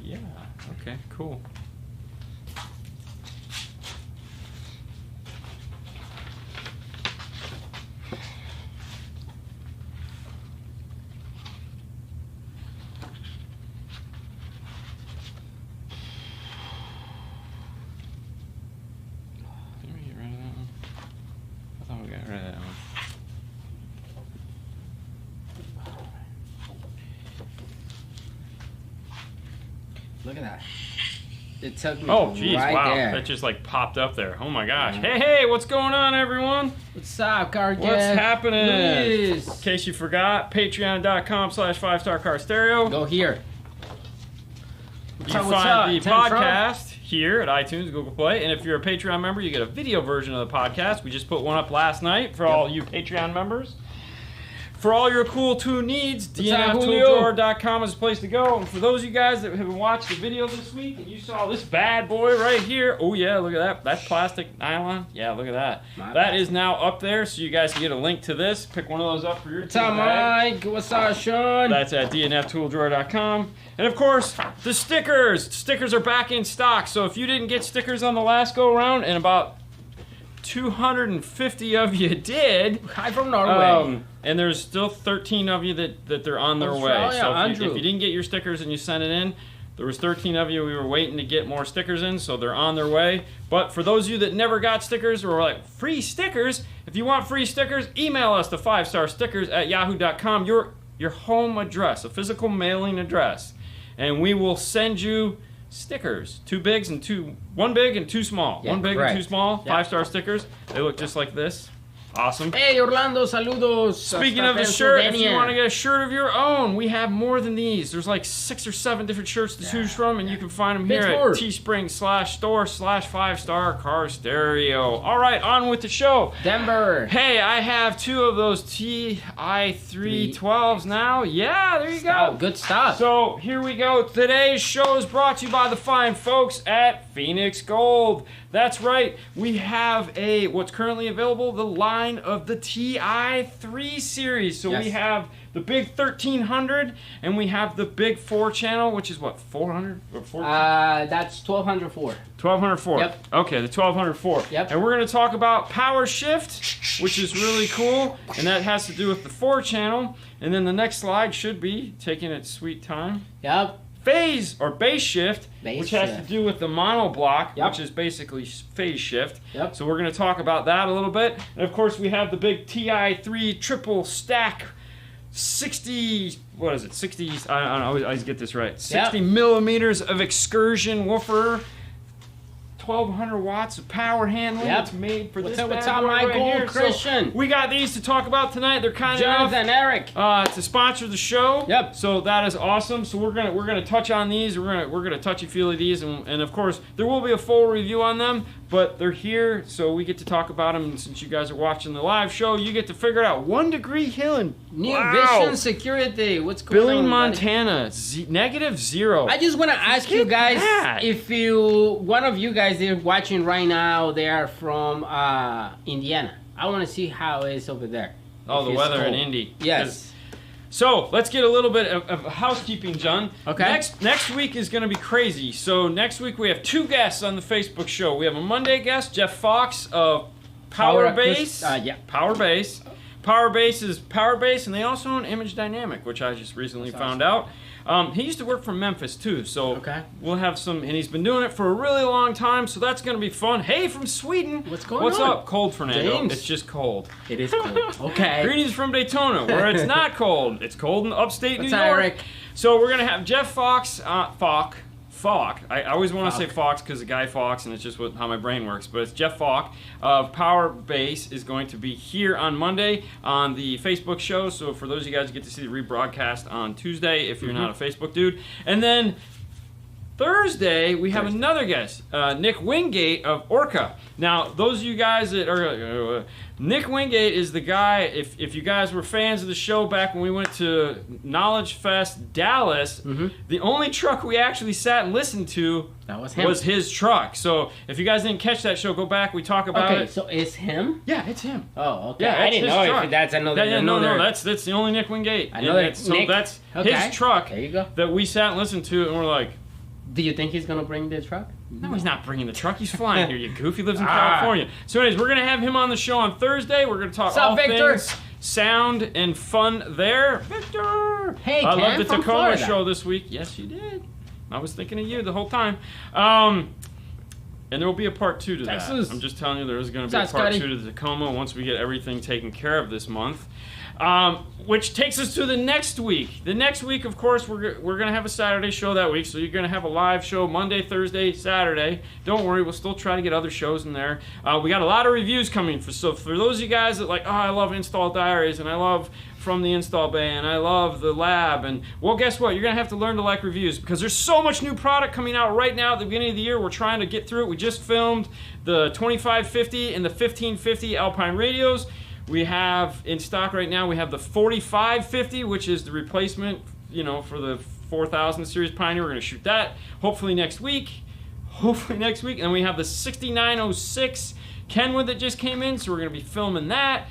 Yeah. Okay. Cool. Did we get rid of that one? I thought we got rid of that one. Look at that. It took me Oh, geez, right wow. there. That just like popped up there. Oh my gosh. Yeah. Hey, what's going on, everyone? What's up, car What's gang? happening? Luis. In case you forgot, patreon.com/5starcarstereo. Go here. You can find the podcast here at iTunes, Google Play, and if you're a Patreon member, you get a video version of the podcast. We just put one up last night for all you Patreon members. For all your cool tool needs, dnftooldrawer.com is the place to go. And for those of you guys that have watched the video this week and you saw this bad boy right here, oh yeah, look at that. That's plastic nylon. Yeah, look at that. That is now up there, so you guys can get a link to this. Pick one of those up for your What's up, Mike? What's up, Sean? That's at dnftooldrawer.com. And of course, the stickers. Stickers are back in stock. So if you didn't get stickers on the last go around, and about 250 of you did. Hi from Norway. And there's still 13 of you that they're on their way. So if you didn't get your stickers and you sent it in, there was 13 of you. We were waiting to get more stickers in, so they're on their way. But for those of you that never got stickers or were like, free stickers, if you want free stickers, email us to 5starstickers@yahoo.com, your home address, a physical mailing address. And we will send you stickers. One big and two small. Yeah, one big correct. and two small. 5-star stickers. They look just like this. Awesome. Hey, Orlando, saludos. Speaking of the shirt, if you want to get a shirt of your own, we have more than these. There's like 6 or 7 different shirts to choose from, and you can find them here at teespring.com/store/5star-car stereo. All right, on with the show. Denver. Hey, I have 2 of those TI312s now. Yeah, there you go. Good stuff. So here we go. Today's show is brought to you by the fine folks at Phoenix Gold. That's right. We have what's currently available, the line of the TI3 series. So we have the big 1300 and we have the big 4-channel, which is what, 400 or 400? That's 1204. 1204. Yep. Okay, the 1204. Yep. And we're going to talk about power shift, which is really cool, and that has to do with the 4-channel. And then the next slide should be taking its sweet time. Yep. Phase or base shift, which has to do with the monoblock, which is basically phase shift. Yep. So we're going to talk about that a little bit. And of course, we have the big TI3 triple stack 60, what is it? 60, I don't know, I always get this right. 60 millimeters of excursion woofer. 1,200 watts of power handling. It's made for this bad boy right here. Christian? So we got these to talk about tonight. They're kind enough Eric to sponsor the show. Yep. So that is awesome. So we're gonna touch on these. We're gonna touchy feely these, and of course there will be a full review on them. But they're here, so we get to talk about them. And since you guys are watching the live show, you get to figure it out. 1 Degree Hill and New Vision Security. What's going on? Billing, Montana. -0. I just want to ask you guys if one of you guys are watching right now, they are from Indiana. I want to see how it is over there. Oh, the weather in Indy. Yes. So let's get a little bit of housekeeping, John. Okay. Next week is going to be crazy. So next week we have 2 guests on the Facebook show. We have a Monday guest, Jeff Fox of Power Bass. Power Bass. Power Bass is Power Bass, and they also own Image Dynamic, which I just recently found out. He used to work for Memphis too, so we'll have some, and he's been doing it for a really long time, so that's going to be fun. Hey, from Sweden. What's going on? What's up? Cold, Fernando. James. It's just cold. It is cold. Okay. Greetings from Daytona, where it's not cold. It's cold in upstate New York. Eric? So we're going to have Jeff Fox, Falk. I always want to say Fox because of Guy Fawkes, and it's just how my brain works. But it's Jeff Falk of Power Bass is going to be here on Monday on the Facebook show. So for those of you guys who get to see the rebroadcast on Tuesday, if you're not a Facebook dude. And then Thursday, we have another guest, Nick Wingate of Orca. Now, those of you guys that are... Nick Wingate is the guy, if you guys were fans of the show back when we went to Knowledgefest Dallas, the only truck we actually sat and listened to was his truck. So if you guys didn't catch that show, go back, we talk about it. Okay, so it's him? Yeah, it's him. Oh, okay. Yeah, I didn't know truck. if that's another... No, that's the only Nick Wingate. I know that So that's his truck there you go. that we sat and listened to, and we're like, Do you think he's gonna bring the truck? No, he's not bringing the truck. He's flying here, you goof. He lives in California. So anyways, we're going to have him on the show on Thursday. We're going to talk all things sound and fun there. Victor! Hey, I love the Tacoma Florida. show this week. Yes, you did. I was thinking of you the whole time. And there will be a part 2 to Texas. that. I'm just telling you there is going to be a part 2 to the Tacoma once we get everything taken care of this month. Which takes us to the next week. The next week, of course, we're going to have a Saturday show that week, so you're going to have a live show Monday, Thursday, Saturday. Don't worry, we'll still try to get other shows in there. We got a lot of reviews coming. So for those of you guys that like, oh, I love Install Diaries, and I love From the Install Bay, and I love the Lab, and well, guess what? You're going to have to learn to like reviews, because there's so much new product coming out right now at the beginning of the year. We're trying to get through it. We just filmed the 2550 and the 1550 Alpine radios. We have in stock right now, we have the 4550, which is the replacement, for the 4000 series Pioneer. We're going to shoot that hopefully next week. And then we have the 6906 Kenwood that just came in, so we're going to be filming that.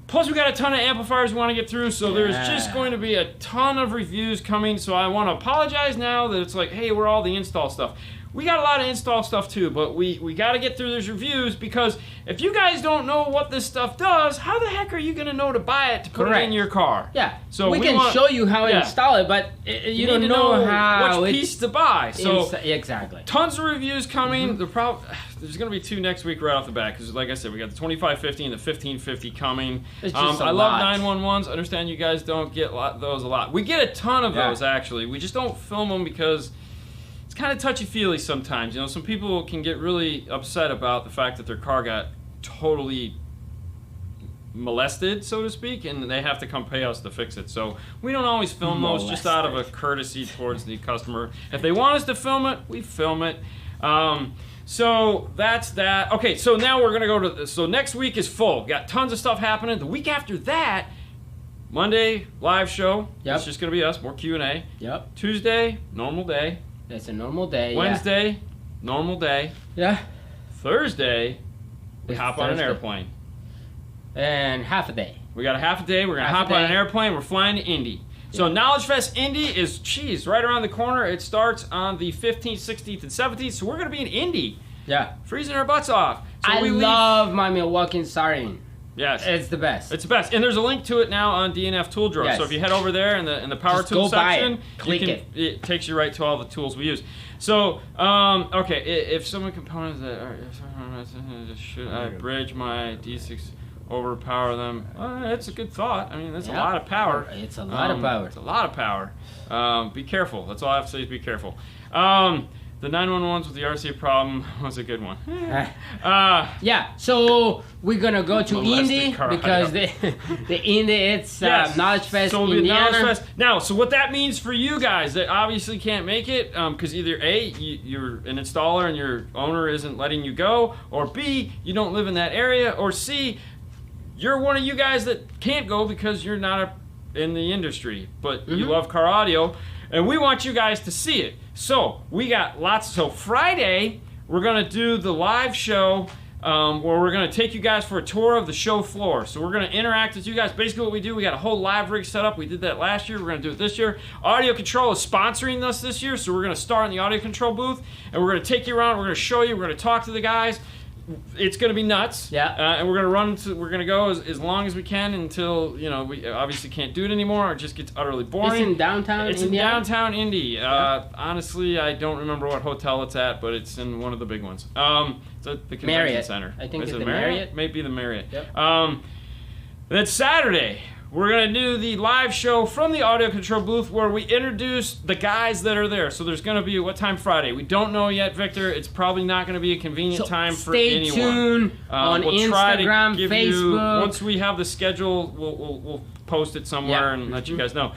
Plus, we got a ton of amplifiers we want to get through, so there's just going to be a ton of reviews coming. So I want to apologize now that it's like, hey, we're all the install stuff. We got a lot of install stuff too, but we got to get through those reviews, because if you guys don't know what this stuff does, how the heck are you going to know to buy it to put it in your car? Yeah. So we can show you how to install it, but you don't know how which piece to buy. So exactly. Tons of reviews coming. There's going to be 2 next week right off the bat, because like I said, we got the 2550 and the 1550 coming. It's just I love 911s. I understand you guys don't get those a lot. We get a ton of those actually. We just don't film them because it's kind of touchy-feely sometimes. Some people can get really upset about the fact that their car got totally molested, so to speak, and they have to come pay us to fix it. So we don't always film those, just out of a courtesy towards the customer. If they want us to film it, we film it. So that's that. Okay, so now we're going to go to... So next week is full. Got tons of stuff happening. The week after that, Monday, live show. Yep. It's just going to be us, more Q&A. Yep. Tuesday, normal day. It's a normal day. Wednesday, normal day. Yeah. Thursday, we hop on an airplane. And half a day. We got a half a day. We're going to hop on an airplane. We're flying to Indy. So Knowledgefest Indy is, right around the corner. It starts on the 15th, 16th, and 17th. So we're going to be in Indy. Yeah. Freezing our butts off. So I love my Milwaukee siren. Yes. It's the best. It's the best. And there's a link to it now on DNF Tool Drawer. Yes. So if you head over there in the power tool section, it takes you right to all the tools we use. So, okay, if some of the components that are, should I bridge my D6 overpower them? It's a good thought. I mean, that's a lot of power. It's a lot of power. It's a lot of power. Be careful. That's all I have to say is be careful. The 911s with the RCA problem was a good one. Yeah, so we're gonna go to Indy because the Indy, it's Knowledgefest Indiana. Knowledgefest. Now, so what that means for you guys that obviously can't make it, because either A, you're an installer and your owner isn't letting you go, or B, you don't live in that area, or C, you're one of you guys that can't go because you're not in the industry, but you love car audio, and we want you guys to see it. So we got lots. So Friday, we're gonna do the live show where we're gonna take you guys for a tour of the show floor. So we're gonna interact with you guys. Basically what we do, we got a whole live rig set up. We did that last year. We're gonna do it this year. Audio Control is sponsoring us this year, so we're gonna start in the Audio Control booth, and we're gonna take you around. We're gonna show you. We're gonna talk to the guys. It's going to be nuts. Yeah. And we're going to go as long as we can until, we obviously can't do it anymore or it just gets utterly boring. It's in downtown Indy. It's in downtown Indy. Honestly, I don't remember what hotel it's at, but it's in one of the big ones. It's at the Convention Center. I think it's the Marriott. Maybe the Marriott. Yep. Then Saturday, we're going to do the live show from the Audio Control booth where we introduce the guys that are there. So there's going to be, what time Friday? We don't know yet, Victor. It's probably not going to be a convenient time for anyone. Stay tuned on we'll Instagram, Facebook. Once we have the schedule, we'll post it somewhere and let you guys know.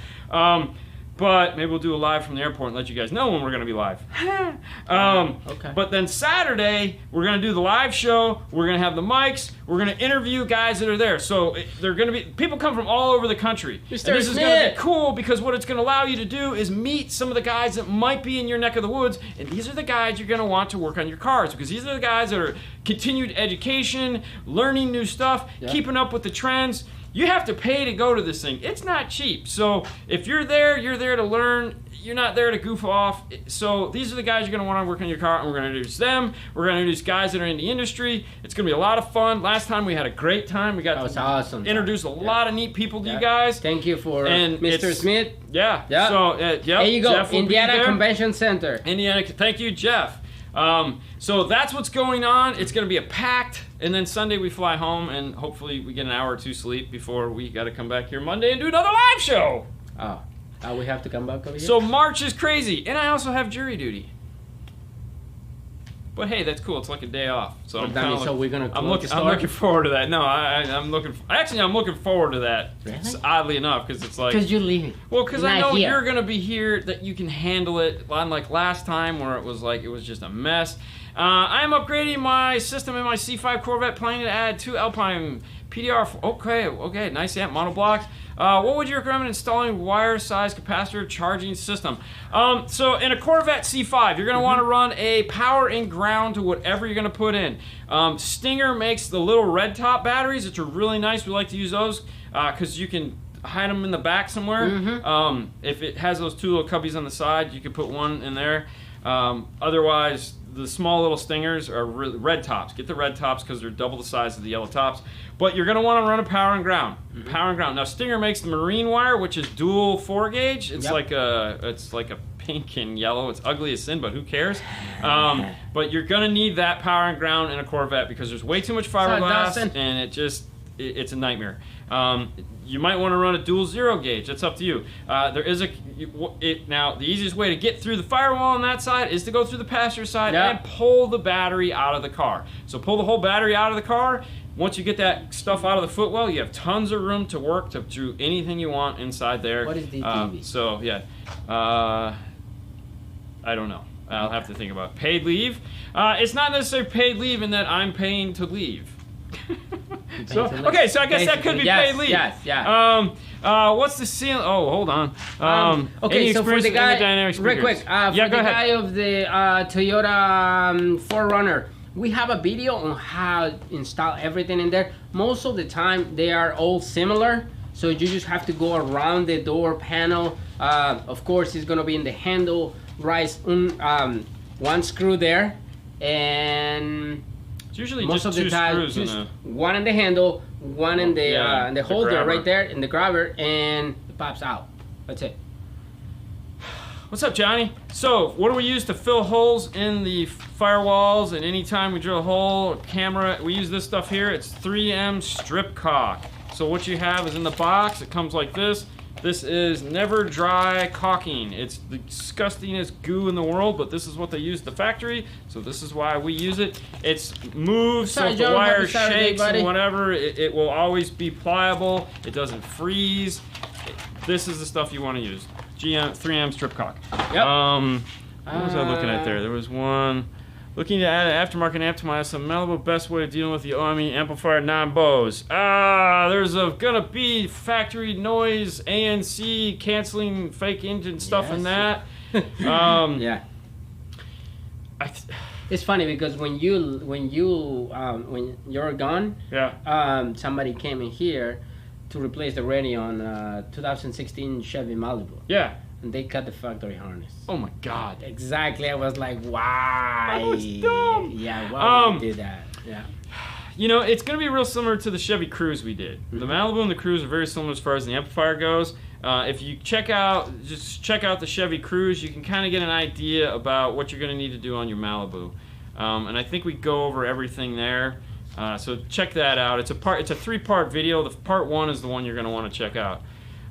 But maybe we'll do a live from the airport and let you guys know when we're going to be live. Okay. But then Saturday, we're going to do the live show. We're going to have the mics. We're going to interview guys that are there. So they're going to be people come from all over the country. And this is going to be cool because what it's going to allow you to do is meet some of the guys that might be in your neck of the woods. And these are the guys you're going to want to work on your cars because these are the guys that are continued education, learning new stuff, keeping up with the trends. You have to pay to go to this thing. It's not cheap. So if you're there to learn. you're not there to goof off. So these are the guys you're going to want to work on your car, and we're going to introduce them. We're going to introduce guys that are in the industry. It's going to be a lot of fun. Last time we had a great time. We got to awesome introduce a lot of neat people to you guys. Thank you for Mr. Smith. Yeah. Yeah. So, there you go. Indiana Convention Center. Indiana. Thank you, Jeff. So that's what's going on. It's going to be a packed, and then Sunday we fly home, and hopefully we get an hour or two sleep before we got to come back here Monday and do another live show. Oh, we have to come back over here? So March is crazy, and I also have jury duty. But hey, that's cool. It's like a day off. So we're gonna. I'm looking forward to that. No, I'm looking forward to that. Really? Oddly enough, because it's like. Because you're leaving. Well, because I know you're gonna be here, that you can handle it. Unlike last time, where it was just a mess. I am upgrading my system in my C5 Corvette, planning to add 2 Alpine PDR. Okay, nice amp monoblocks. What would you recommend installing wire size capacitor charging system? So in a Corvette C5, you're going to want to run a power and ground to whatever you're going to put in. Stinger makes the little red top batteries, which are really nice. We like to use those because you can hide them in the back somewhere. If it has those 2 little cubbies on the side, you can put one in there. Otherwise, the small little Stingers are red tops. Get the red tops because they're double the size of the yellow tops. But you're going to want to run a power and ground. Power and ground. Now Stinger makes the marine wire, which is dual 4 gauge. It's like a pink and yellow. It's ugly as sin, but who cares? But you're going to need that power and ground in a Corvette because there's way too much fiberglass, and it's a nightmare. You might want to run a dual 0 gauge. That's up to you. Now the easiest way to get through the firewall on that side is to go through the passenger side and pull the battery out of the car. So pull the whole battery out of the car. Once you get that stuff out of the footwell, you have tons of room to work to do anything you want inside there. What is DTV? So yeah, I don't know. I'll have to think about it. Paid leave. It's not necessarily paid leave in that I'm paying to leave. So I guess that could be paid leave. What's the seal? Oh, hold on. Okay, so for the guy, real quick, for the guy of the Toyota 4Runner, we have a video on how to install everything in there. Most of the time, they are all similar, so you just have to go around the door panel. Of course, it's gonna be in the handle, right? One screw there, and it's usually most just of the time, one in the handle, one in the holder right there, in the grabber, and it pops out. That's it. What's up, Johnny? So, what do we use to fill holes in the firewalls? And anytime we drill a hole or camera, we use this stuff here. It's 3M strip caulk. So what you have is in the box, it comes like this. This is never dry caulking. It's the disgustingest goo in the world, but this is what they use at the factory, so this is why we use it. It's moved, so if the wire shakes and whatever, it will always be pliable. It doesn't freeze. This is the stuff you want to use. 3M strip caulk. Yep. What was I looking at there? There was one. Looking to add an aftermarket amp to my Malibu. Best way of dealing with the OME amplifier non-Bose. There's gonna be factory noise, ANC, canceling fake engine stuff in that. It's funny because when you're gone, somebody came in here to replace the radio on 2016 Chevy Malibu. Yeah. And they cut the factory harness. Oh my God. Exactly. I was like, why? That was dumb. Yeah, why would you do that? Yeah. You know, it's going to be real similar to the Chevy Cruze we did. The Malibu and the Cruze are very similar as far as the amplifier goes. If you check out the Chevy Cruze, you can kind of get an idea about what you're going to need to do on your Malibu. And I think we go over everything there. So check that out. It's a 3-part video. The part 1 is the one you're going to want to check out.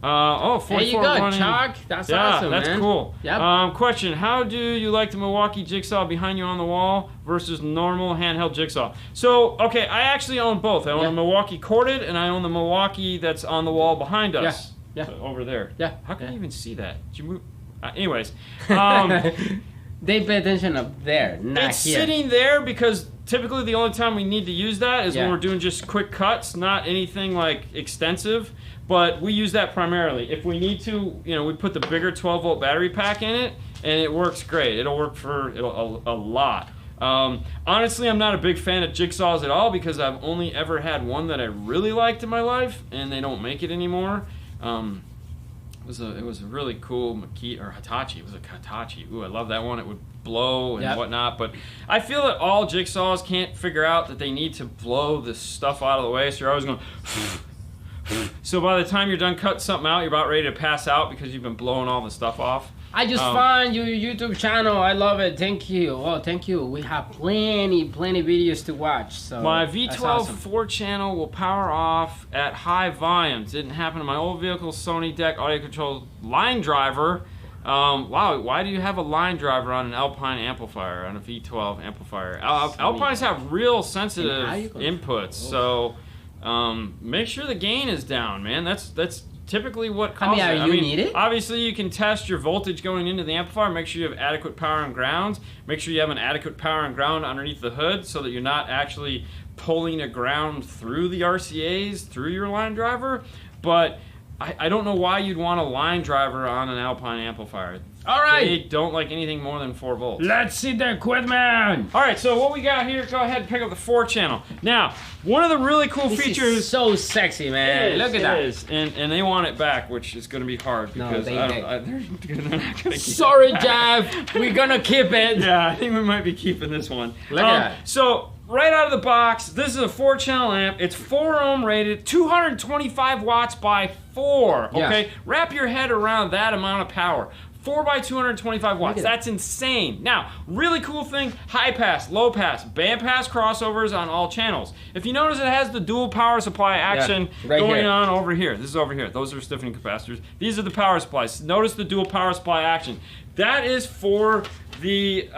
44 there you go, running. Chuck. That's awesome, that's man. Cool. Yep. Question: how do you like the Milwaukee jigsaw behind you on the wall versus normal handheld jigsaw? So, okay, I actually own both. I own the Milwaukee corded, and I own the Milwaukee that's on the wall behind us. Yeah. Over there. Yeah. How can you even see that? Did you move? Anyways. They pay attention up there, not it's here. Sitting there because typically the only time we need to use that is when we're doing just quick cuts, not anything like extensive. But we use that primarily. If we need to, we put the bigger 12-volt battery pack in it, and it works great. It'll work for a lot. Honestly, I'm not a big fan of jigsaws at all because I've only ever had one that I really liked in my life, and they don't make it anymore. it was a really cool Makita or Hitachi. It was a Hitachi. Ooh, I love that one. It would blow and whatnot. But I feel that all jigsaws can't figure out that they need to blow this stuff out of the way. So you're always going. So by the time you're done cutting something out, you're about ready to pass out because you've been blowing all the stuff off. I just found your YouTube channel. I love it. Thank you. Oh, thank you. We have plenty videos to watch. So my V12 awesome. 4-channel will power off at high volumes. Didn't happen to my old vehicle. Sony DEC audio control line driver. Wow, why do you have a line driver on an Alpine amplifier, on a V12 amplifier? Alpines have real sensitive inputs, so make sure the gain is down, man. That's typically what causes it. I mean, need it? Obviously, you can test your voltage going into the amplifier. Make sure you have adequate power and ground. Make sure you have an adequate power and ground underneath the hood so that you're not actually pulling a ground through the RCAs, through your line driver. But I don't know why you'd want a line driver on an Alpine amplifier. All right. They don't like anything more than 4 volts. Let's see the equipment. All right, so what we got here, go ahead and pick up the 4-channel. Now, one of the really cool features... Is so sexy, man. Look at that. It is, and they want it back, which is going to be hard because they're not going to keep it. Sorry, Jeff. We're going to keep it. Yeah, I think we might be keeping this one. Look at that. So, right out of the box, this is a 4-channel amp. It's 4 ohm rated, 225 watts by 4. Okay, wrap your head around that amount of power. 4 by 225 watts. That's insane. Now, really cool thing, high pass, low pass, band pass crossovers on all channels. If you notice, it has the dual power supply action going on over here. This is over here. Those are stiffening capacitors. These are the power supplies. Notice the dual power supply action. That is for the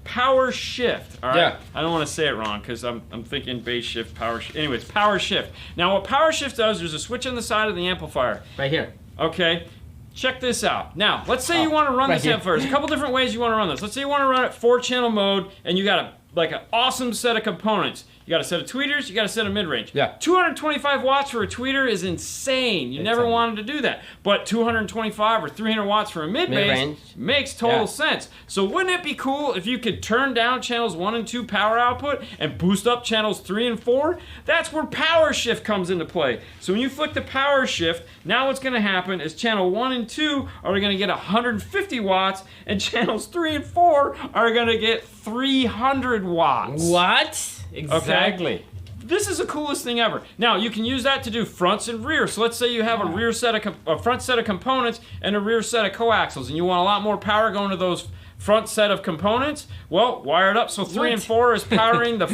power shift. All right. Yeah. I don't want to say it wrong because I'm thinking bass shift, power shift. Anyways, power shift. Now, what power shift does, there's a switch on the side of the amplifier. Right here. Okay. Check this out. Now, let's say you want to run this amplifier. There's a couple different ways you want to run this. Let's say you want to run it 4-channel mode, and you got an awesome set of components. You got a set of tweeters, you got a set of mid-range. Yeah. 225 watts for a tweeter is insane. You never wanted to do that. But 225 or 300 watts for a mid-bass makes total sense. So wouldn't it be cool if you could turn down channels 1 and 2 power output and boost up channels 3 and 4? That's where power shift comes into play. So when you flick the power shift, now what's going to happen is channel 1 and 2 are going to get 150 watts, and channels 3 and 4 are going to get 300 watts. What? Exactly. Okay? This is the coolest thing ever. Now, you can use that to do fronts and rear. So let's say you have a front set of components and a rear set of coaxials, and you want a lot more power going to those front set of components. Well, wire it up so 3 and 4 is powering the...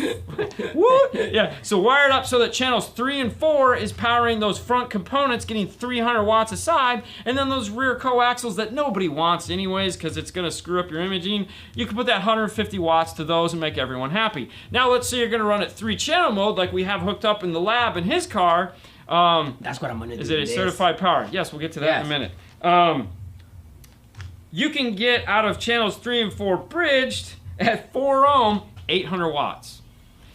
So wire it up so that channels 3 and 4 is powering those front components, getting 300 watts a side, and then those rear coaxials that nobody wants anyways because it's going to screw up your imaging. You can put that 150 watts to those and make everyone happy. Now, let's say you're going to run it 3-channel mode like we have hooked up in the lab in his car. That's what I'm going to do. Is it a certified power? Yes, we'll get to that in a minute. You can get out of channels 3 and 4 bridged at 4 ohm, 800 watts.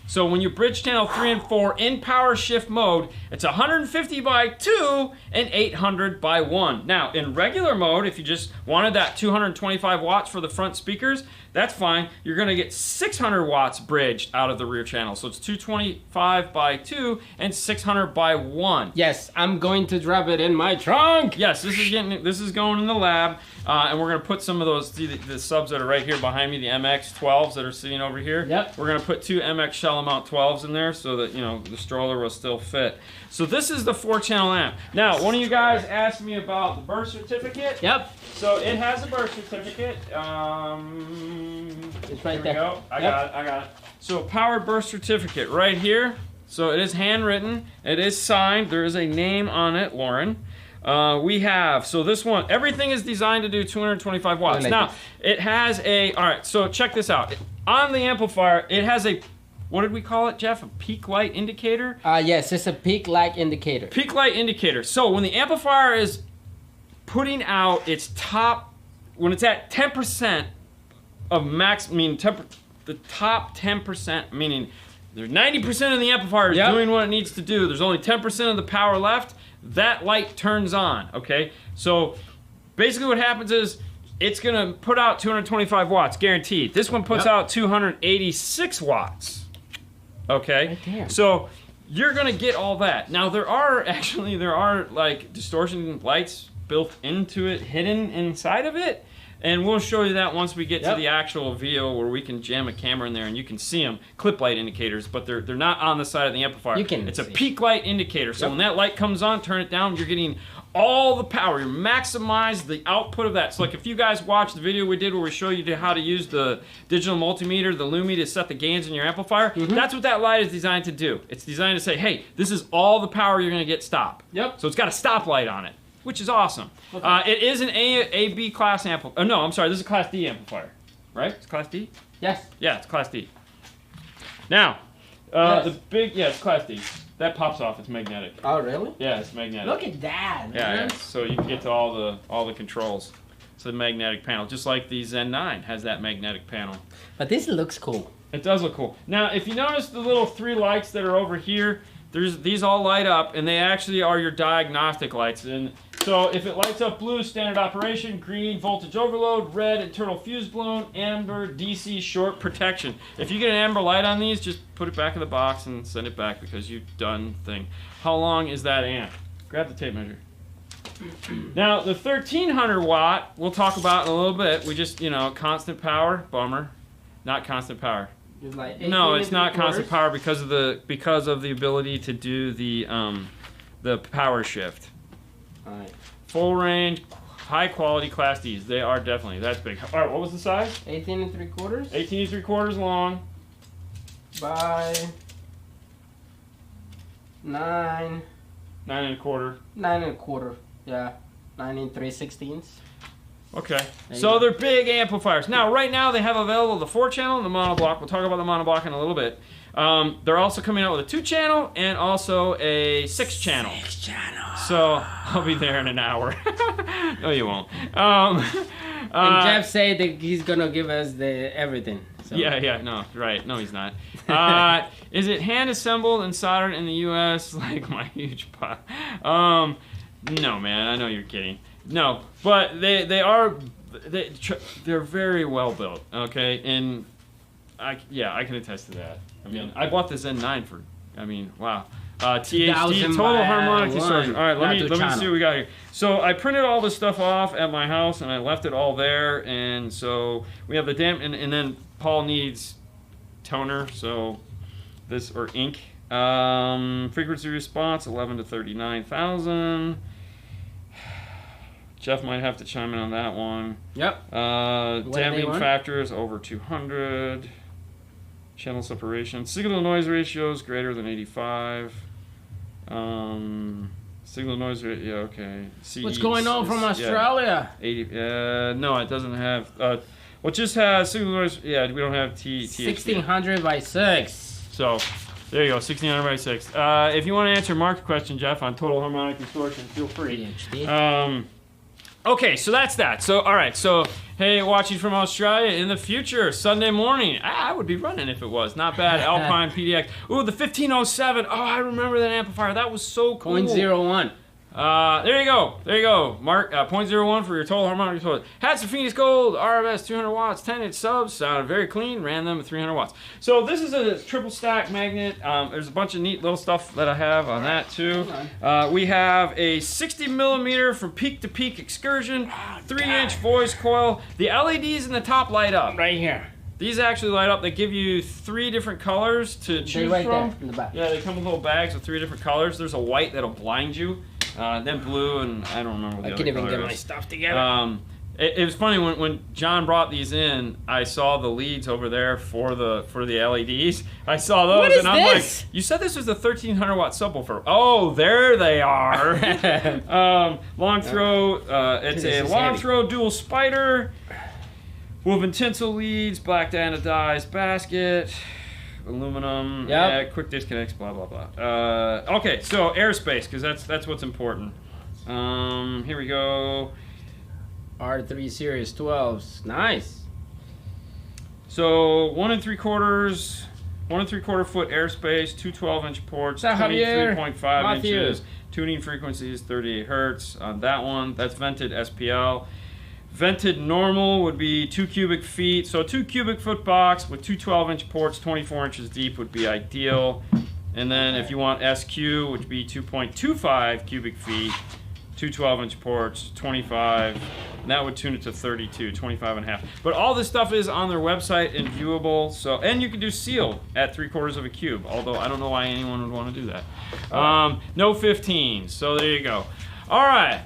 So when you bridge channel 3 and 4 in power shift mode, it's 150 by 2 and 800 by 1. Now, in regular mode, if you just wanted that 225 watts for the front speakers, that's fine. You're going to get 600 watts bridged out of the rear channel. So it's 225 by 2 and 600 by 1. Yes, I'm going to drop it in my trunk. Yes, this is going in the lab, and we're going to put some of those, see the subs that are right here behind me, the MX-12s that are sitting over here. Yep. We're going to put 2 MX shell mount 12s in there so that, you know, the stroller will still fit. So this is the 4-channel amp. Now, one of you guys asked me about the birth certificate. Yep. So it has a birth certificate. It's right there. Go. I got it. So powered birth certificate right here. So it is handwritten. It is signed. There is a name on it, Lauren. We have, so this one, everything is designed to do 225 watts. Now, it has a, all right, so check this out. On the amplifier, it has a, what did we call it, Jeff? A peak light indicator? Yes, it's a peak light indicator. Peak light indicator. So when the amplifier is putting out its top, when it's at 10% of max, meaning the top 10%, meaning there's 90% of the amplifier is doing what it needs to do. There's only 10% of the power left. That light turns on, okay? So basically what happens is it's gonna put out 225 watts, guaranteed. This one puts out 286 watts, okay? So you're gonna get all that. Now there are like distortion lights built into it, hidden inside of it. And we'll show you that once we get to the actual video where we can jam a camera in there and you can see them, clip light indicators, but they're not on the side of the amplifier. It's a peak light indicator. So when that light comes on, turn it down, you're getting all the power. You maximize the output of that. So like if you guys watched the video we did where we show you how to use the digital multimeter, the Lumi, to set the gains in your amplifier, that's what that light is designed to do. It's designed to say, hey, this is all the power you're going to get, stop. So it's got a stop light on it, which is awesome. It is an A/B class amplifier. No, I'm sorry, this is a Class D amplifier, right? It's Class D? Yes. Yeah, it's Class D. Now, the big, it's Class D. That pops off. It's magnetic. Oh, really? Yeah, it's magnetic. Look at that. Yeah. So you can get to all the controls. It's a magnetic panel, just like the Zen 9 has that magnetic panel. But this looks cool. It does look cool. Now, if you notice the little 3 lights that are over here, these all light up, and they actually are your diagnostic lights. And so if it lights up blue, standard operation, green, voltage overload, red, internal fuse blown, amber, DC, short protection. If you get an amber light on these, just put it back in the box and send it back because you've done thing. How long is that amp? Grab the tape measure. Now, the 1300 watt, we'll talk about in a little bit. We just, constant power, bummer. Not constant power. No, it's not constant power because of the ability to do the power shift. All right. Full range, high quality Class Ds. They are definitely. That's big. All right, what was the size? 18 3/4. 18 3/4 long. By 9. 9 1/4. 9 1/4. Yeah. 9 3/16. Okay, so they're big amplifiers. Now, right now they have available the 4-channel and the monoblock. We'll talk about the monoblock in a little bit. They're also coming out with a 2-channel and also a 6-channel. 6-channel. So I'll be there in an hour. No, you won't. And Jeff said that he's gonna give us everything. So. Yeah, no, right. No, he's not. Is it hand assembled and soldered in the U.S. like my huge pot? No, man. I know you're kidding. No, but they're very well built. Okay, and I can attest to that. I mean, I bought the Zen 9 for. I mean, wow. THD, total harmonic distortion. All right, let me see what we got here. So I printed all this stuff off at my house and I left it all there. And so we have the damp, and then Paul needs toner, so this or ink. Frequency response 11 to 39,000. Jeff might have to chime in on that one. Yep. Damping factors over 200. Channel separation. Signal to noise ratios greater than 85. Signal to noise ratio. Yeah, okay. What's going on from Australia? 80. No, it doesn't have. Well, it just has signal to noise. Yeah, we don't have THD. 1600 by 6. So. There you go, 1600 by 6. If you want to answer Mark's question, Jeff, on total harmonic distortion, feel free. Okay, so that's that. So, all right, so, hey, watching from Australia, in the future, Sunday morning, I would be running if it was. Not bad. Alpine PDX. Ooh, the 1507. Oh, I remember that amplifier. That was so cool. 0.01. There you go, Mark. 0.01 for your total harmonic distortion. Had some Phoenix Gold, RMS 200 watts, 10-inch subs, sounded very clean, ran them at 300 watts. So this is a triple stack magnet. There's a bunch of neat little stuff that I have on that too. We have a 60 millimeter from peak to peak excursion, 3-inch voice coil. The LEDs in the top light up. Right here. These actually light up. They give you 3 different colors to choose right from. There in the back. Yeah, they come with little bags with 3 different colors. There's a white that'll blind you. Then blue, and I don't remember what the other color is. I can't even get my stuff together. It was funny when John brought these in. I saw the leads over there for the LEDs. I saw those, what is and I'm this? like, "You said this was a 1300 watt subwoofer." Oh, there they are. Long throw. It's a long throw dual spider. Woven tinsel leads, black anodized basket. Aluminum, yeah, quick disconnects, blah blah blah. Okay, so airspace, because that's what's important. Here we go. R3 series 12s, nice. So 1 3/4 foot airspace, 2 12-inch ports, 23.5 inches. Tuning frequency is 38 hertz on that one. That's vented SPL. Vented normal would be 2 cubic feet. So 2 cubic foot box with 2 12-inch ports, 24 inches deep would be ideal. And then if you want SQ, which would be 2.25 cubic feet, two 12-inch ports, 25, and that would tune it to 32, 25 and a half. But all this stuff is on their website and viewable. So, and you can do sealed at 3/4 of a cube. Although I don't know why anyone would want to do that. No 15s. So there you go. All right.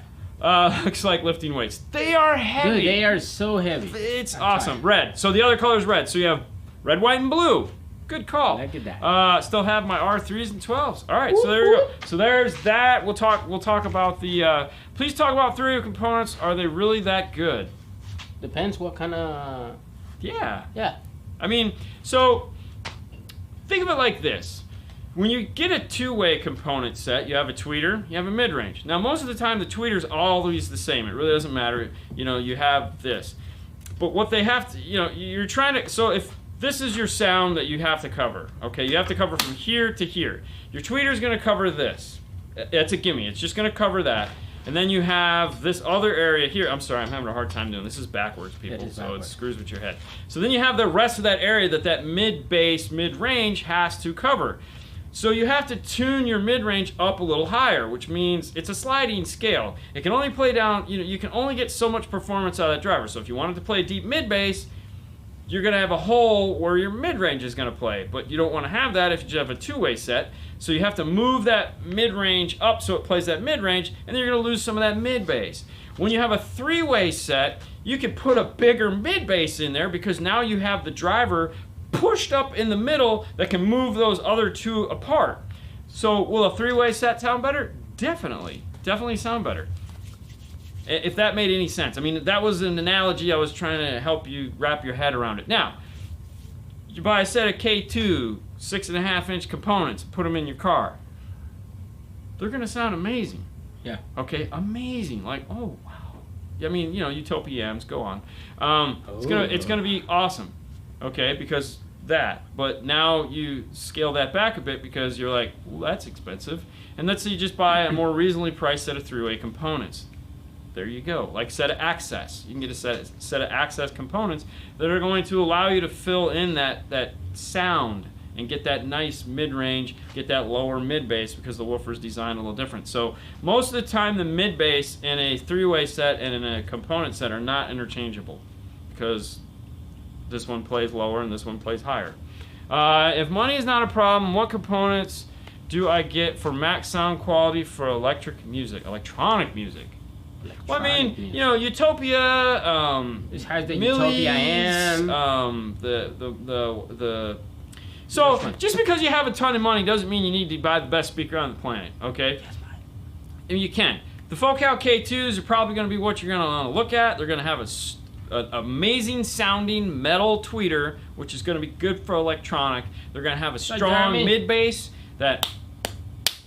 Looks like lifting weights. They are heavy. Dude, they are so heavy. It's awesome. Red. So the other color is red. So you have red, white, and blue. Good call. Look at that. Still have my R3s and 12s. All right, so there you go. So there's that. We'll talk about the. Please talk about 3-way components. Are they really that good? Depends what kind of. Yeah. Yeah. I mean, so think of it like this. When you get a 2-way component set, you have a tweeter, you have a mid-range. Now, most of the time, the tweeter's always the same. It really doesn't matter. You know, you have this. But what they have to, you know, you're trying to. So if this is your sound that you have to cover. Okay, you have to cover from here to here. Your tweeter's going to cover this. It's a gimme. It's just going to cover that. And then you have this other area here. I'm sorry, I'm having a hard time doing this. This is backwards, people, so it screws with your head. So then you have the rest of that area that mid-bass, mid-range has to cover. So you have to tune your mid-range up a little higher, which means it's a sliding scale. It can only play down, you can only get so much performance out of that driver. So if you wanted to play deep mid-bass, you're going to have a hole where your mid-range is going to play. But you don't want to have that if you just have a 2-way set. So you have to move that mid-range up so it plays that mid-range, and then you're going to lose some of that mid-bass. When you have a 3-way set, you can put a bigger mid-bass in there because now you have the driver pushed up in the middle that can move those other two apart. So will a 3-way set sound better? Definitely. Definitely sound better. If that made any sense. I mean, that was an analogy. I was trying to help you wrap your head around it. Now, you buy a set of K2 6.5-inch components, put them in your car. They're going to sound amazing. Yeah. Okay, amazing. Like, oh, wow. I mean, you know, Utopia amps, go on. It's gonna be awesome. Okay, because that. But now you scale that back a bit because you're like, well, that's expensive. And let's say you just buy a more reasonably priced set of 3-way components. There you go. Like set of access. You can get a set of access components that are going to allow you to fill in that sound and get that nice mid-range, get that lower mid-bass because the woofer's designed a little different. So most of the time the mid-bass in a 3-way set and in a component set are not interchangeable because this one plays lower and this one plays higher. If money is not a problem, what components do I get for max sound quality for electronic music? Well, I mean, you know, Utopia, this has the Millie's, Utopia amp. So just because you have a ton of money doesn't mean you need to buy the best speaker on the planet, okay? And you can. The Focal K2s are probably going to be what you're going to want to look at. They're going to have an amazing sounding metal tweeter, which is going to be good for electronic. They're going to have a strong mid-bass that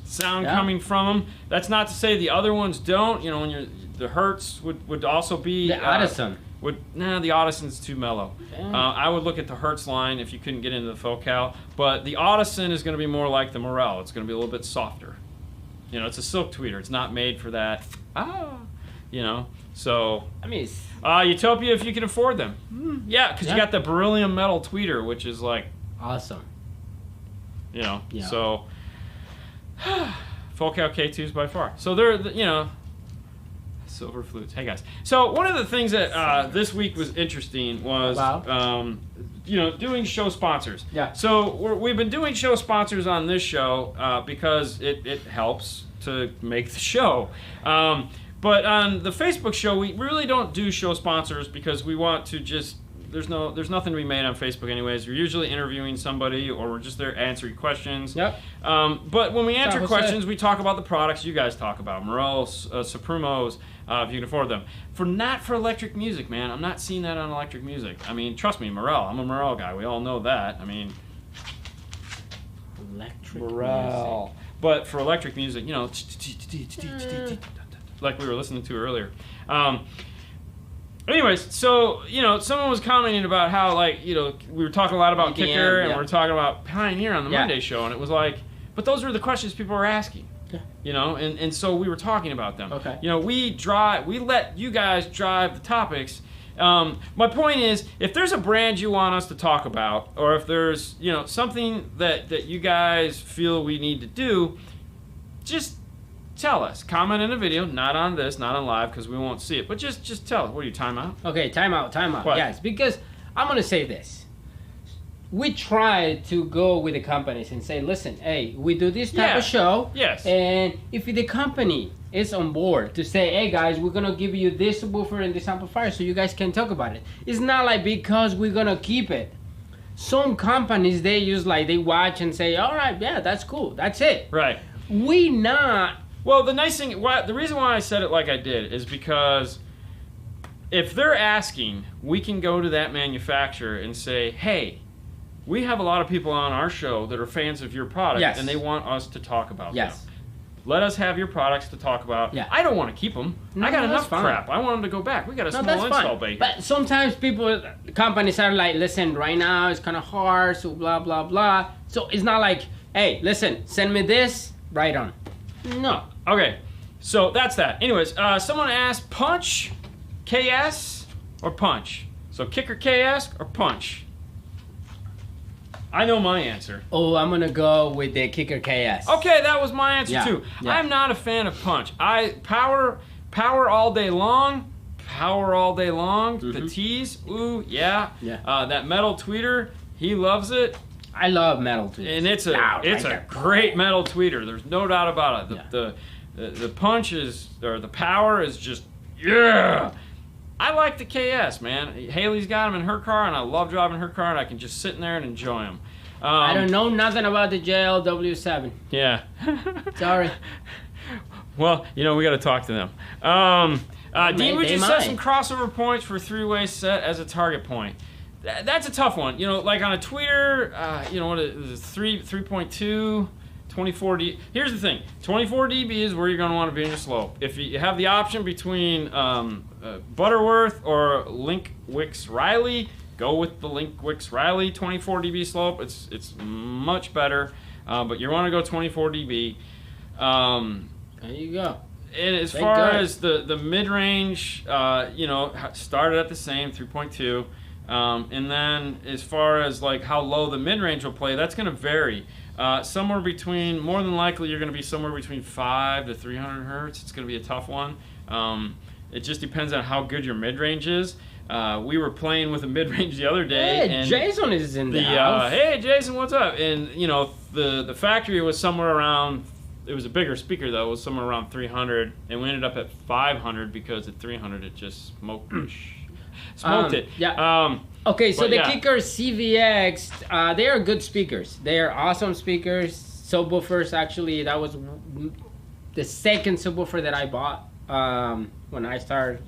sound coming from them. That's not to say the other ones don't. You know, when the Hertz would also be the Audison. The Audison's too mellow. I would look at the Hertz line if you couldn't get into the Focal, but the Audison is going to be more like the Morel. It's going to be a little bit softer. You know, it's a silk tweeter. It's not made for that. You know, so I mean, Utopia if you can afford them. Yeah, because you got the beryllium metal tweeter, which is like awesome. You know, so Focal K2s by far. So they're, you know, silver flutes. Hey guys. So one of the things that this week was interesting was, you know, doing show sponsors. Yeah. So we've been doing show sponsors on this show because it helps to make the show. But on the Facebook show, we really don't do show sponsors because we want to just. There's nothing to be made on Facebook anyways. We're usually interviewing somebody or we're just there answering questions. Yep. But when we answer questions, we talk about the products you guys talk about. Morels, Supremos, if you can afford them. Not for electric music, man. I'm not seeing that on electric music. I mean, trust me, Morel. I'm a Morel guy. We all know that. I mean, electric Morel. music. But for electric music, you know, like we were listening to earlier. Anyways, so, you know, someone was commenting about how, like, you know, we were talking a lot about Kicker and we were talking about Pioneer on the Monday show, and it was like, but those were the questions people were asking. Yeah. You know, and so we were talking about them. Okay. You know, we let you guys drive the topics. My point is, if there's a brand you want us to talk about, or if there's, you know, something that you guys feel we need to do, just tell us. Comment in the video, not on this, not on live, because we won't see it. But just tell us. What are you, time out? Okay, time out. What? Yes, because I'm going to say this. We try to go with the companies and say, listen, hey, we do this type of show. Yes. And if the company is on board to say, hey, guys, we're going to give you this subwoofer and this amplifier so you guys can talk about it. It's not like because we're going to keep it. Some companies, they watch and say, all right, yeah, that's cool. That's it. Right. We not. Well, the nice thing, the reason why I said it like I did is because if they're asking, we can go to that manufacturer and say, hey, we have a lot of people on our show that are fans of your product, and they want us to talk about them. Let us have your products to talk about. Yeah. I don't want to keep them. No, I got enough crap. I want them to go back. We got a small install base. But sometimes companies are like, listen, right now it's kind of hard, so blah, blah, blah. So it's not like, hey, listen, send me this, right on. No. Okay, so that's that. Anyways, someone asked punch, KS, or punch? So kicker KS or punch? I know my answer. Oh, I'm going to go with the kicker KS. Okay, that was my answer too. Yeah. I'm not a fan of punch. Power all day long. Power all day long. Mm-hmm. The T's, ooh, yeah. That metal tweeter, he loves it. I love metal tweeters. And it's a great metal tweeter. There's no doubt about it. The punch the power is just, yeah. I like the KS, man. Haley's got them in her car, and I love driving her car, and I can just sit in there and enjoy them. I don't know nothing about the JLW7. Yeah. Sorry. Well, we got to talk to them. Dean Wood just set some crossover points for three-way set as a target point. That's a tough one. Like on a tweeter, what is it, 3.2, 24 dB. Here's the thing. 24 dB is where you're going to want to be in your slope. If you have the option between Butterworth or Link-Wix-Riley, go with the Link-Wix-Riley 24 dB slope. It's much better, but you want to go 24 dB. There you go. And as far as the mid-range, started at the same 3.2. And then as far as like how low the mid-range will play, that's going to vary. Somewhere between, more than likely, you're going to be somewhere between 5 to 300 hertz. It's going to be a tough one. It just depends on how good your mid-range is. We were playing with a mid-range the other day. Hey, and Jason is in the house. Hey, Jason, what's up? And, the factory was somewhere around, it was a bigger speaker, though. It was somewhere around 300. And we ended up at 500 because at 300 it just smoked it. Yeah. Okay, so the Kicker CVX, they are good speakers. They are awesome speakers. Subwoofers, actually, that was the second subwoofer that I bought when I started,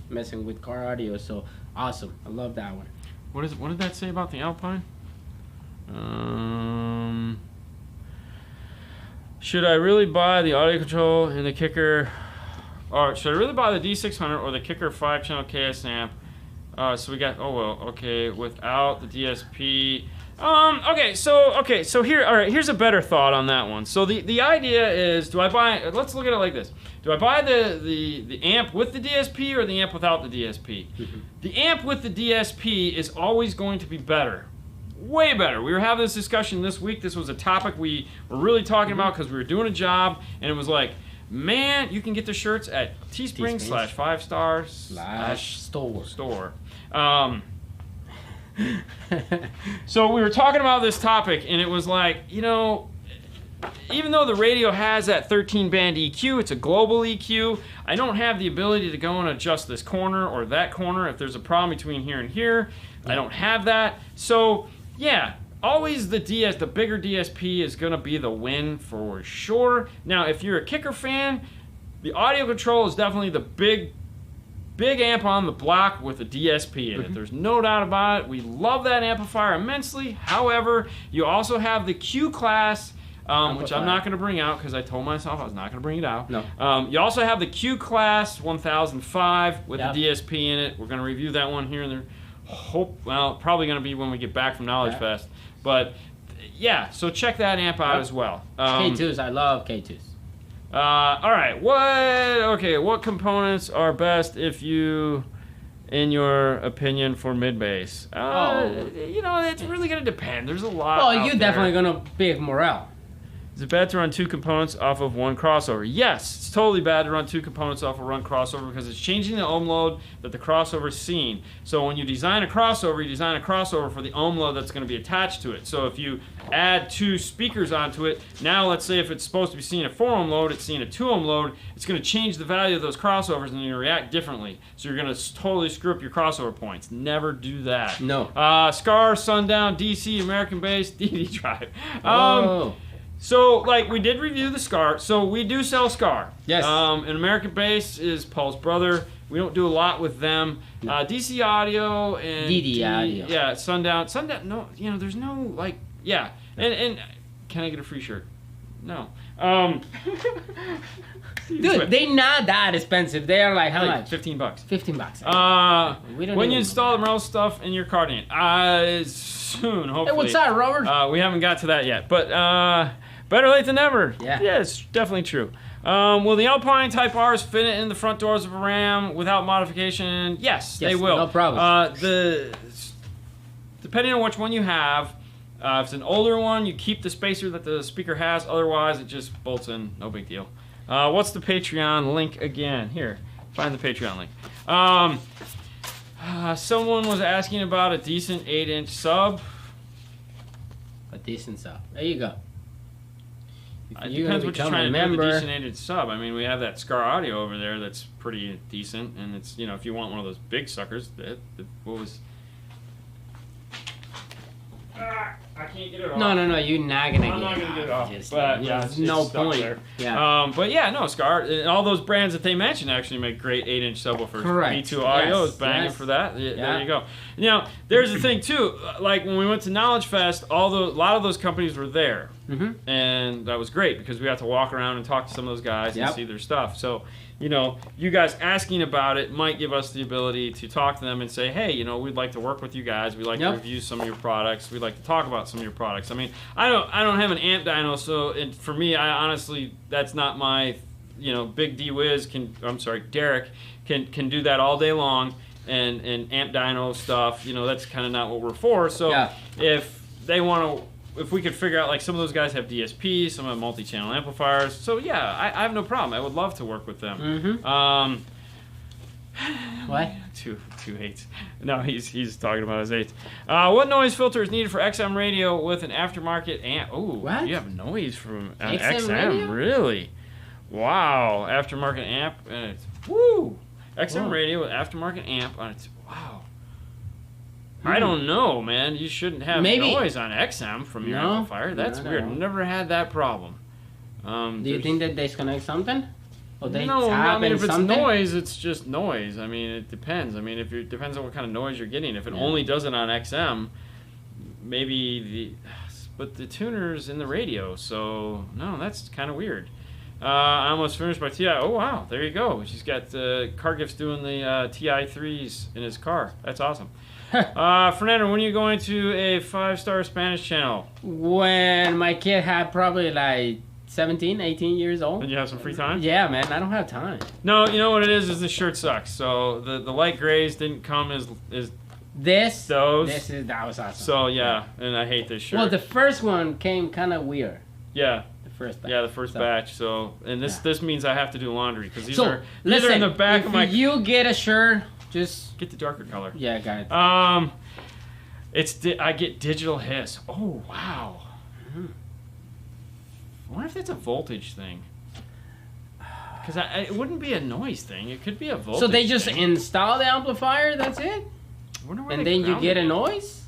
messing with car audio. So awesome. I love that one. What did that say about the Alpine? Should I really buy the audio control and the Kicker, or should I really buy the D600 or the Kicker 5-channel KS amp? So we got, without the DSP. So here, all right, here's a better thought on that one. So the idea is, let's look at it like this. Do I buy the amp with the DSP or the amp without the DSP? Mm-hmm. The amp with the DSP is always going to be better. Way better. We were having this discussion this week. This was a topic we were really talking about because we were doing a job, and it was like, man, you can get the shirts at Teespring/5star/store. So we were talking about this topic, and it was like, even though the radio has that 13-band EQ, it's a global EQ, I don't have the ability to go and adjust this corner or that corner if there's a problem between here and here. I don't have that. So, yeah, always the bigger DSP is going to be the win for sure. Now, if you're a Kicker fan, the audio control is definitely the big amp on the block with a DSP in it. There's no doubt about it. We love that amplifier immensely. However, you also have the Q class, which I'm not going to bring out because I told myself I was not going to bring it out. No. You also have the Q class 1005 with the DSP in it. We're going to review that one here and there. Probably going to be when we get back from Knowledgefest. But yeah, so check that amp out as well. K2s, I love K2s. All right, what components are best in your opinion, for mid-bass? It's really going to depend. There's a lot. Well, you're definitely going to pick Morel. Is it bad to run 2 components off of 1 crossover? Yes, it's totally bad to run 2 components off of 1 crossover because it's changing the ohm load that the crossover is seeing. So when you design a crossover, you design a crossover for the ohm load that's going to be attached to it. So if you add 2 speakers onto it, now let's say if it's supposed to be seeing a 4 ohm load, it's seeing a 2 ohm load, it's going to change the value of those crossovers and you're going to react differently. So you're going to totally screw up your crossover points. Never do that. No. Scar, Sundown, DC, American Base, DD Drive. Oh. So, like, we did review the Scar. So, we do sell Scar. Yes. And American Base is Paul's brother. We don't do a lot with them. No. DC Audio and... DD Audio. Yeah, Sundown. Sundown, no, you know, there's no, like, yeah. And can I get a free shirt? No. Dude, they're not that expensive. They are like, how much? $15. $15. When you install the Merle stuff in your cardigan, soon, hopefully. Hey, what's up, Robert? We haven't got to that yet, but better late than never. Yeah, it's definitely true. Will the Alpine Type R's fit in the front doors of a Ram without modification? Yes, they will. No problem. Depending on which one you have, if it's an older one, you keep the spacer that the speaker has. Otherwise, it just bolts in. No big deal. What's the Patreon link again? Here, find the Patreon link. Someone was asking about a decent 8-inch sub. A decent sub. There you go. It depends what you're trying to do with a decent 8-inch sub. I mean, we have that Scar Audio over there that's pretty decent, and it's, you know, if you want one of those big suckers, what was... I can't get it off. No, you're not gonna I'm get not it gonna off. get it off. Just, but yeah, it's no stuck point. There. Yeah. But yeah, no, Scar, and all those brands that they mentioned actually make great 8-inch subwoofers. Correct. B2 Audio is banging for that. Yeah, there you go. Now, there's the thing too. Like when we went to Knowledgefest, a lot of those companies were there, and that was great because we got to walk around and talk to some of those guys and see their stuff. So, you know, you guys asking about it might give us the ability to talk to them and say, hey, you know, we'd like to work with you guys. We'd like to review some of your products. We'd like to talk about some of your products. I mean, I don't have an amp dyno, so for me, I honestly, that's not my, you know, Big D Wiz Derek can do that all day long and amp dyno stuff. You know, that's kind of not what we're for. So if they want to. If we could figure out, like, some of those guys have DSPs, some have multi-channel amplifiers. So, yeah, I have no problem. I would love to work with them. What? Two hates. No, he's talking about his eights. What noise filter is needed for XM radio with an aftermarket amp? Oh, what? You have noise from an XM XM? radio? Really? Wow. Aftermarket amp. And it's, woo! XM radio with aftermarket amp on it. Wow. I don't know, man. You shouldn't have noise on XM from your amplifier. That's weird. Never had that problem. Do you think that they disconnect something? Or they I mean, if it's something? noise, it's just noise. I mean, it depends. I mean, it depends on what kind of noise you're getting. If it only does it on XM, maybe but the tuner's in the radio, so no, that's kind of weird. I almost finished my TI. Oh wow, there you go. She's got Car Gifts doing the TI3s in his car. That's awesome. Fernando, when are you going to a 5-star Spanish channel? When my kid had probably like 17, 18 years old. And you have some free time? Yeah, man, I don't have time. No, you know what it is this shirt sucks. So the light grays didn't come as that was awesome. So yeah, and I hate this shirt. Well, the first one came kind of weird. Yeah. The first batch. Yeah, the first batch. So, and this means I have to do laundry because these are listen, in the back of my. If you get a shirt, just get the darker color. Yeah, got it. I get digital hiss. Oh wow. I wonder if that's a voltage thing. Because it wouldn't be a noise thing. It could be a voltage. So they just install the amplifier. That's it. And then you get a noise.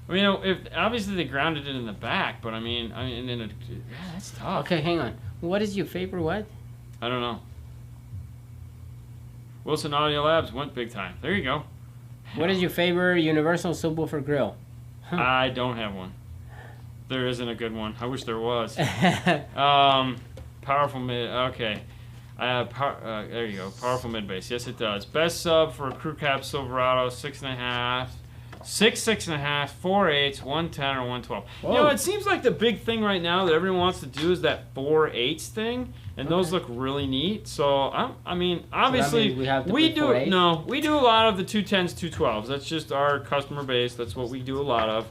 I mean, if obviously they grounded it in the back, but I mean, that's tough. Okay, hang on. What is your favorite? What? I don't know. Wilson Audio Labs went big time. There you go. What is your favorite universal subwoofer grill? Huh. I don't have one. There isn't a good one. I wish there was. Powerful mid. Okay. There you go. Powerful mid bass. Yes, it does. Best sub for a crew cab Silverado, 6.5. 6, 6.5, 4 8s, 110 or 112. Whoa. You know, it seems like the big thing right now that everyone wants to do is that 4 8s thing, and those look really neat. So I mean, obviously, we do a lot of the 210s, 212s. That's just our customer base. That's what we do a lot of.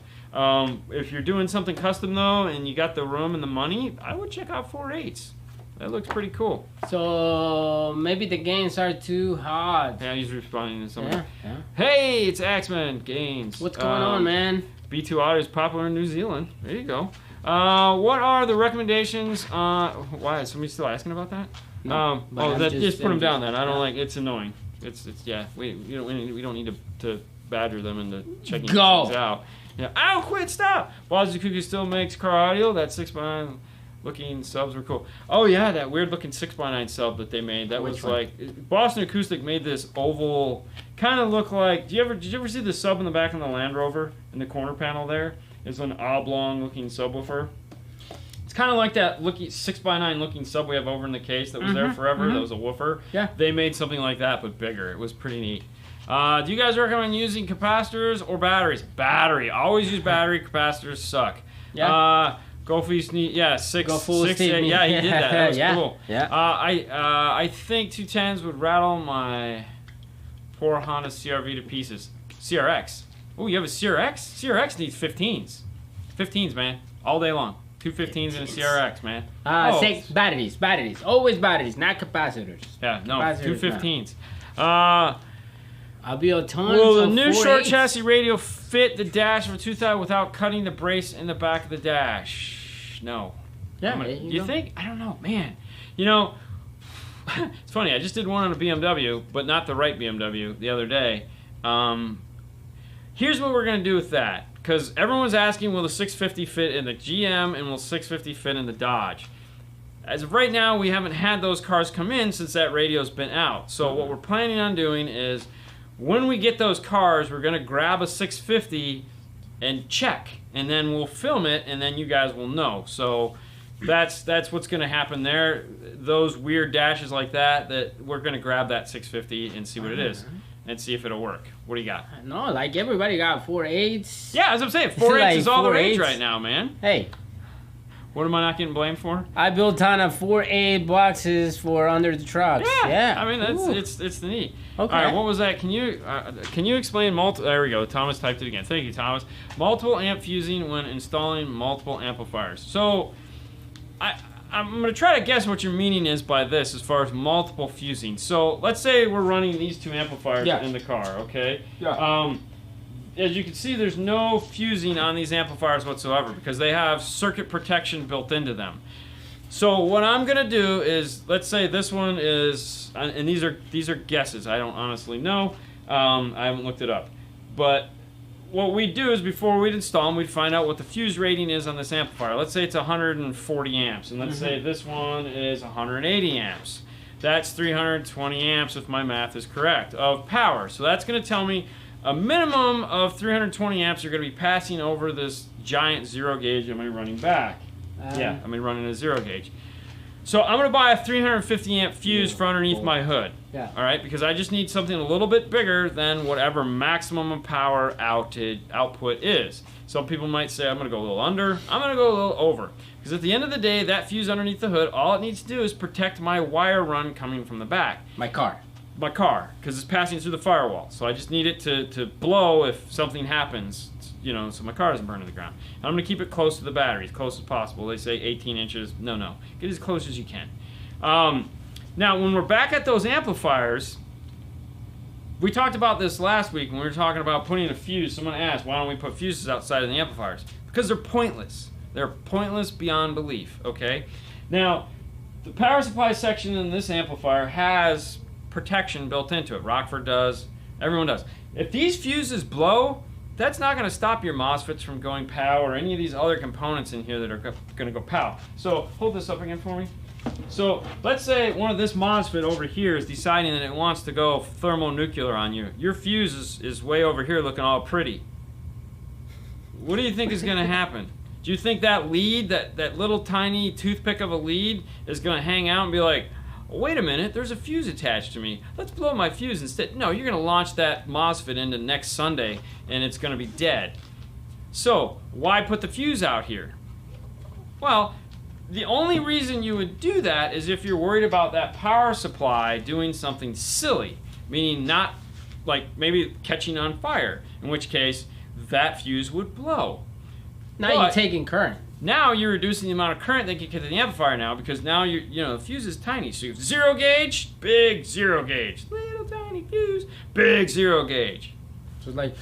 If you're doing something custom though, and you got the room and the money, I would check out 4 8s. That looks pretty cool. So maybe the gains are too hot. Yeah, he's responding to something. Yeah. Hey, it's Axeman Gaines. What's going on, man? B2 Audio is popular in New Zealand. There you go. What are the recommendations? Why is somebody still asking about that? No, just put them down then. I don't like. It's annoying. It's yeah. We don't need to badger them into checking things out. Yeah. Ow! Quit! Stop. Boston Cookie still makes car audio. That 6x9 looking subs were cool. Oh yeah, that weird looking 6x9 sub that they made. That was like Boston Acoustic made this oval, kind of look like. Did you ever see the sub in the back of the Land Rover in the corner panel there? It's an oblong looking subwoofer. It's kind of like that 6x9 looking sub we have over in the case that was there forever. That was a woofer. Yeah. They made something like that but bigger. It was pretty neat. Do you guys recommend using capacitors or batteries? Battery. Always use battery. Capacitors suck. Yeah. Go full Steve. Yeah, 6, Go full 6, Steve. 8. Yeah, he did that. That was cool. Yeah. I think 210s would rattle my poor Honda CRV to pieces. CRX. Oh, you have a CRX? CRX needs 15s. 15s, man. All day long. 2 15s and a CRX, man. 6 batteries. Always batteries, not capacitors. Yeah, no, capacitors, 2 15s. I'll be a ton. Will the new short chassis radio fit the dash of a 2000 without cutting the brace in the back of the dash? No. Yeah. You think? I don't know, man. You know, it's funny. I just did one on a BMW, but not the right BMW the other day. Here's what we're gonna do with that, because everyone's asking, will the 650 fit in the GM and will 650 fit in the Dodge? As of right now, we haven't had those cars come in since that radio's been out. So what we're planning on doing is, when we get those cars, we're gonna grab a 650 and check, and then we'll film it, and then you guys will know. So that's what's gonna happen there. Those weird dashes like that we're gonna grab that 650 and see what it is, and see if it'll work. What do you got? No, like everybody got 4 8s. Yeah, as I'm saying, 4 8s like is all the rage right now, man. Hey. What am I not getting blamed for? I built on a 4 8 boxes for under the trucks. Yeah. I mean, it's the neat. Okay. All right, what was that? Can you explain multiple? There we go. Thomas typed it again. Thank you, Thomas. Multiple amp fusing when installing multiple amplifiers. So, I'm going to try to guess what your meaning is by this as far as multiple fusing. So, let's say we're running these 2 amplifiers in the car, okay? Yeah. As you can see, there's no fusing on these amplifiers whatsoever because they have circuit protection built into them. So what I'm gonna do is, let's say this one is, and these are guesses. I don't honestly know. I haven't looked it up. But what we do is, before we'd install them, we'd find out what the fuse rating is on this amplifier. Let's say it's 140 amps, and let's say this one is 180 amps. That's 320 amps, if my math is correct, of power. So that's gonna tell me a minimum of 320 amps are going to be passing over this giant 0 gauge I'm running back. Yeah, I'm running a 0 gauge. So I'm going to buy a 350 amp fuse for underneath my hood. Yeah. All right, because I just need something a little bit bigger than whatever maximum of power output is. Some people might say I'm going to go a little under. I'm going to go a little over. Because at the end of the day, that fuse underneath the hood, all it needs to do is protect my wire run coming from the back. My car, because it's passing through the firewall. So I just need it to blow if something happens, so my car doesn't burn to the ground. And I'm going to keep it close to the battery, as close as possible. They say 18 inches. No. Get as close as you can. Now, when we're back at those amplifiers, we talked about this last week when we were talking about putting a fuse. Someone asked, why don't we put fuses outside of the amplifiers? Because they're pointless. They're pointless beyond belief, okay? Now, the power supply section in this amplifier has protection built into it. Rockford does. Everyone does. If these fuses blow, that's not going to stop your MOSFETs from going POW or any of these other components in here that are going to go POW. So hold this up again for me. So let's say one of this MOSFET over here is deciding that it wants to go thermonuclear on you. Your fuse is way over here looking all pretty. What do you think is going to happen? Do you think that lead, that little tiny toothpick of a lead, is going to hang out and be like, oh, wait a minute, there's a fuse attached to me. Let's blow my fuse instead. No, you're going to launch that MOSFET into next Sunday, and it's going to be dead. So, why put the fuse out here? Well, the only reason you would do that is if you're worried about that power supply doing something silly, meaning not like maybe catching on fire, in which case that fuse would blow. Now you're taking current. Now you're reducing the amount of current that can get to the amplifier now, because now the fuse is tiny. So you have 0 gauge, big 0 gauge, little tiny fuse, big 0 gauge. So it's like,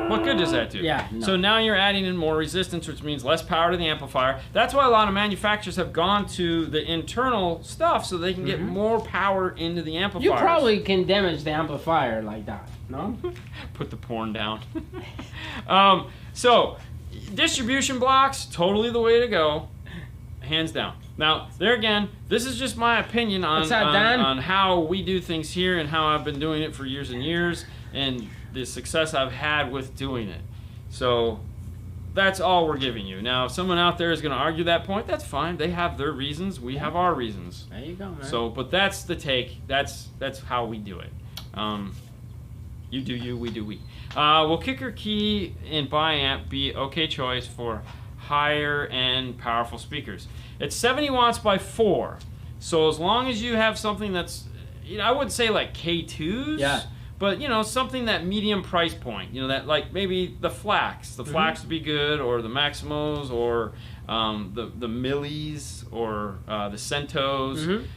what good does that do? Yeah. No. So now you're adding in more resistance, which means less power to the amplifier. That's why a lot of manufacturers have gone to the internal stuff so they can get more power into the amplifier. You probably can damage the amplifier like that, no? Put the porn down. So distribution blocks, totally the way to go, hands down. Now, there again, this is just my opinion on how we do things here and how I've been doing it for years and years, and the success I've had with doing it. So that's all we're giving you. Now, if someone out there is going to argue that point, that's fine. They have their reasons. We have our reasons. There you go, man. So, but that's the take. That's how we do it. You do you, we do we. Will kicker key and bi-amp be okay choice for higher end powerful speakers? It's 70 watts by 4. So as long as you have something that's, I wouldn't say like K2s. Yeah. But, something that medium price point, that like maybe the Flax. The Flax would be good, or the Maximos, or the Millis, or the Centos,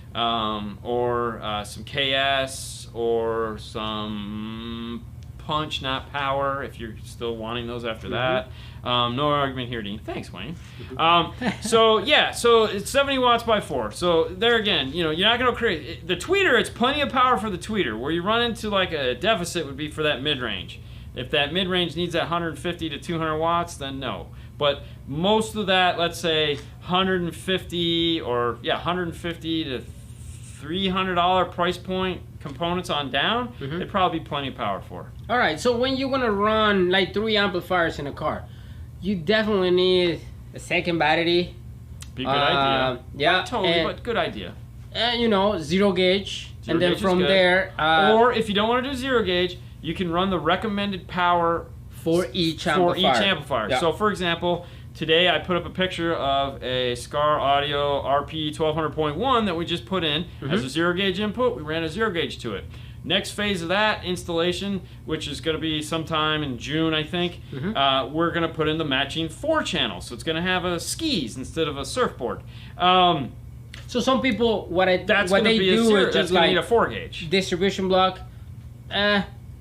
or some KS, or some Punch, not Power, if you're still wanting those after that. No argument here, Dean. Thanks, Wayne. So it's 70 watts by 4. So there again, you're not going to create the tweeter. It's plenty of power for the tweeter. Where you run into like a deficit would be for that mid-range. If that mid-range needs that 150 to 200 watts, then no. But most of that, let's say 150 to $300 price point components on down, they'd probably be plenty of power for. All right, so when you're gonna run like 3 amplifiers in a car, you definitely need a second battery. Be a good idea. Yeah, not totally, but good idea. And 0 gauge, and then from there. Or if you don't want to do 0 gauge, you can run the recommended power for each amplifier. Yeah. So, for example, today I put up a picture of a Scar Audio RP 1200.1 that we just put in as a 0 gauge input. We ran a 0 gauge to it. Next phase of that installation, which is going to be sometime in June, I think, we're going to put in the matching 4 channels. So it's going to have a skis instead of a surfboard. So some people, what they do is just like need a 4 gauge distribution block.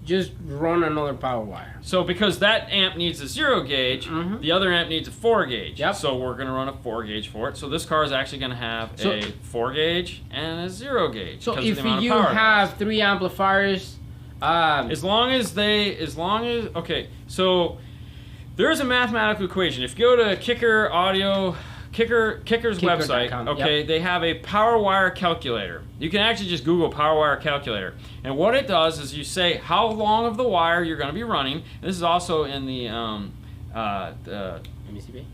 Just run another power wire. So because that amp needs a 0 gauge, the other amp needs a 4 gauge. Yep. So we're going to run a 4 gauge for it. So this car is actually going to have a 4 gauge and a 0 gauge. So if you have 3 amplifiers, as long as okay, so there's a mathematical equation. If you go to Kicker's website, okay, they have a power wire calculator. You can actually just Google power wire calculator. And what it does is you say how long of the wire you're going to be running. This is also in the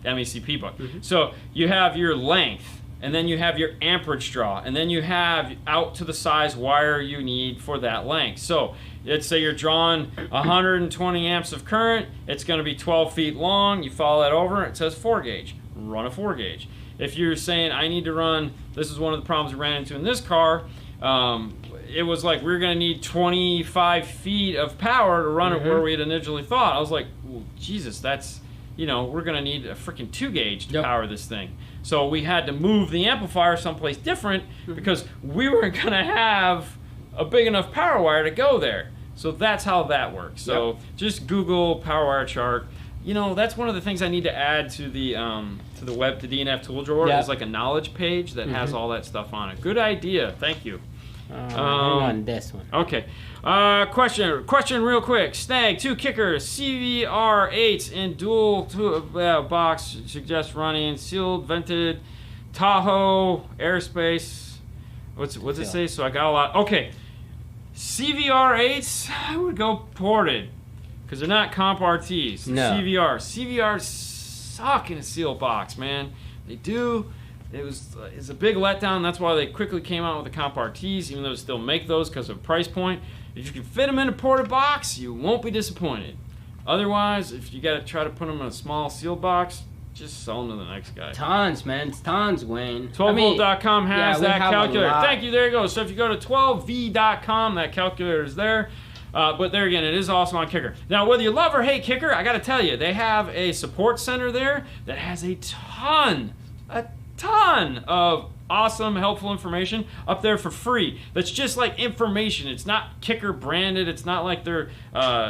MECP book. So you have your length, and then you have your amperage draw, and then you have out to the size wire you need for that length. So let's say you're drawing 120 amps of current. It's going to be 12 feet long. You follow that over, it says 4 gauge. Run a 4 gauge. If you're saying I need to run, this is one of the problems we ran into in this car. It was like we were going to need 25 feet of power to run it where we had initially thought. I was like, well, Jesus, that's, we're going to need a freaking 2 gauge to power this thing. So we had to move the amplifier someplace different because we weren't going to have a big enough power wire to go there. So that's how that works. So just Google power wire chart. That's one of the things I need to add to the web, to DNF tool drawer. There's like a knowledge page that has all that stuff on it. Good idea. Thank you. Hang on this one. Okay. Question real quick. Snag 2 kickers, CVR8s in dual box. Suggest running sealed, vented, Tahoe, airspace. What's it say? So I got a lot. Okay. CVR8s, I would go ported. Because they're not comp RTs. No. CVRs suck in a sealed box, man. They do. it's a big letdown. That's why they quickly came out with the Comp RTs, even though they still make those because of price point. If you can fit them in a porta box, you won't be disappointed. Otherwise, if you got to try to put them in a small sealed box, just sell them to the next guy. Tons, man. Tons, Wayne. 12volt.com has that calculator. Thank you. There you go. So if you go to 12v.com, that calculator is there. But there again, it is also on Kicker. Now, whether you love or hate Kicker, I got to tell you, they have a support center there that has a ton of awesome, helpful information up there for free. That's just like information. It's not Kicker branded. It's not like they're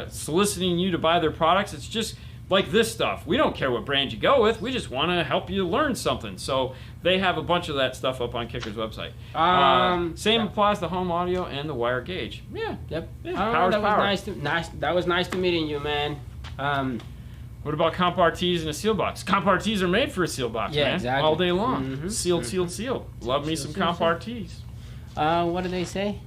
soliciting you to buy their products. It's just like this stuff. We don't care what brand you go with. We just want to help you learn something. So they have a bunch of that stuff up on Kicker's website. Same applies to home audio and the wire gauge. Yeah. Yep. Yeah. Power's power. That was nice to meeting you, man. What about Comp RTs in a seal box? Comp RTs are made for a seal box, man. Exactly. All day long. Sealed. Love me some Comp RTs. What do they say?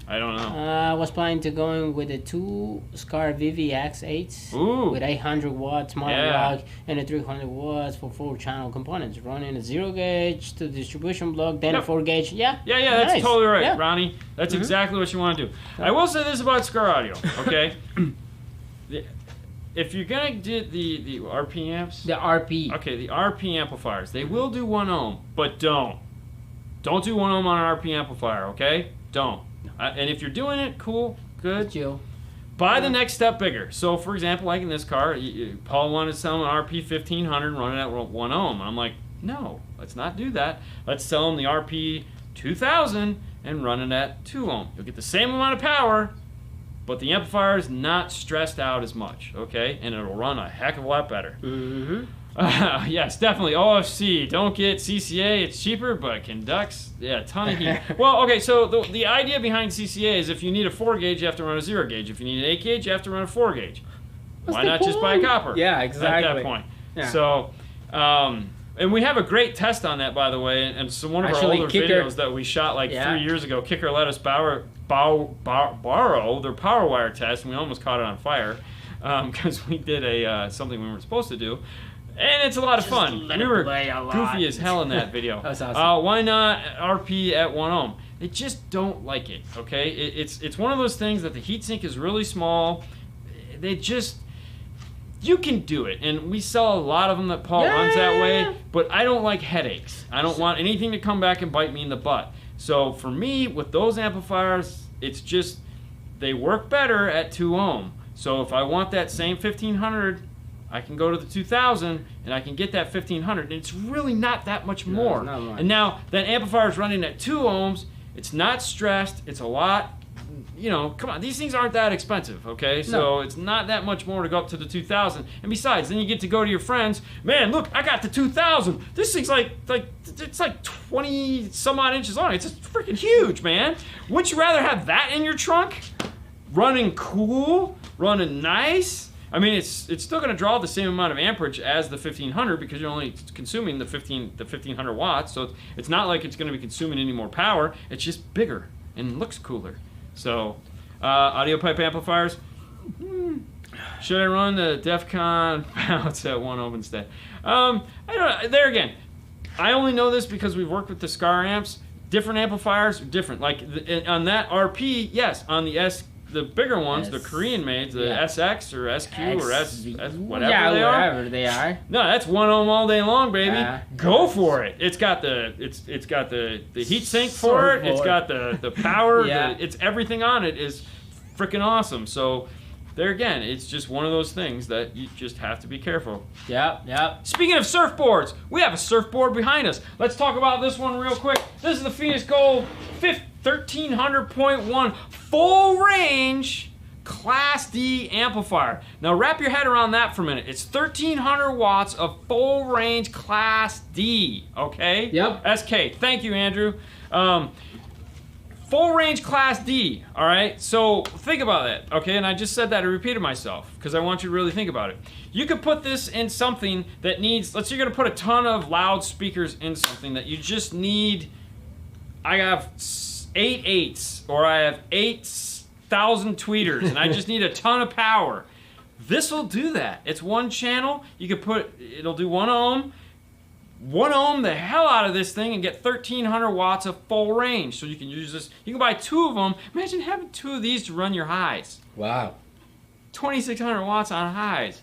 I don't know. I was planning to go in with the 2 Scar VVX8s with 800 watts monologue and a 300 watts for 4-channel components. Running a 0 gauge to the distribution block, then a 4 gauge. Yeah, that's totally right, Ronnie. That's exactly what you want to do. I will say this about Scar Audio, okay? If you're going to do the RP amps... The RP. Okay, the RP amplifiers. They will do 1 ohm, but don't. Don't do 1 ohm on an RP amplifier, okay? Don't. And if you're doing it, cool, good. Chill. Buy the next step bigger. So, for example, like in this car, Paul wanted to sell an RP 1500 and run it at 1 ohm. And I'm like, no, let's not do that. Let's sell him the RP 2000 and run it at 2 ohm. You'll get the same amount of power, but the amplifier is not stressed out as much, okay? And it'll run a heck of a lot better. Yes, definitely. OFC. Don't get CCA. It's cheaper, but conducts a ton of heat. Well, okay, so the idea behind CCA is if you need a 4 gauge, you have to run a 0 gauge. If you need an 8 gauge, you have to run a 4 gauge. Why not just buy copper? Yeah, exactly. At that point. Yeah. So, and we have a great test on that, by the way. And so one of our older videos that we shot like 3 years ago, Kicker let us borrow their power wire test, and we almost caught it on fire because we did something we weren't supposed to do. And it's a lot of fun. We were goofy as hell in that video. That was awesome. Why not RP at 1 ohm? They just don't like it, okay? It's one of those things that the heatsink is really small. You can do it. And we sell a lot of them that Paul runs that way, but I don't like headaches. I don't want anything to come back and bite me in the butt. So for me, with those amplifiers, it's just, they work better at 2 ohm. So if I want that same 1500, I can go to the 2000 and I can get that 1500, and it's really not that much more. Not much. And now that amplifier is running at 2 ohms. It's not stressed. It's a lot. You know, come on, these things aren't that expensive, okay? So it's not that much more to go up to the 2000. And besides, then you get to go to your friends. Man, look, I got the 2000. This thing's it's like 20 some odd inches long. It's just freaking huge, man. Wouldn't you rather have that in your trunk? Running cool, running nice. I mean, it's still going to draw the same amount of amperage as the 1500 because you're only consuming the 1500 watts. So it's not like it's going to be consuming any more power. It's just bigger and looks cooler. So, audio pipe amplifiers. Should I run the DEF CON outs at 1 ohm instead? I don't know. There again, I only know this because we've worked with the Scar amps. Different amplifiers are different. Like on that RP, yes. On the bigger ones, the Korean made, the SX or SQ or S whatever whatever they are. No, that's 1 ohm all day long, baby. Go for it. It's got the heat sink for it. It's got the power. It's everything on it is freaking awesome. So there again, it's just one of those things that you just have to be careful. Yep. Speaking of surfboards, we have a surfboard behind us. Let's talk about this one real quick. This is the Phoenix Gold 1300.1 full range Class D amplifier. Now wrap your head around that for a minute. It's 1300 watts of full range Class D, okay? Yep. SK, thank you, Andrew. Full range Class D, all right? So think about that, okay? And I just said that, I repeated myself because I want you to really think about it. You could put this in something that needs, let's say you're gonna put a ton of loudspeakers in something that you just need. I have 8 8s or I have 8,000 tweeters and I just need a ton of power. This will do that. It's one channel. You could put, it'll do 1 ohm. 1 ohm the hell out of this thing and get 1,300 watts of full range. So you can use this. You can buy 2 of them. Imagine having 2 of these to run your highs. Wow. 2,600 watts on highs.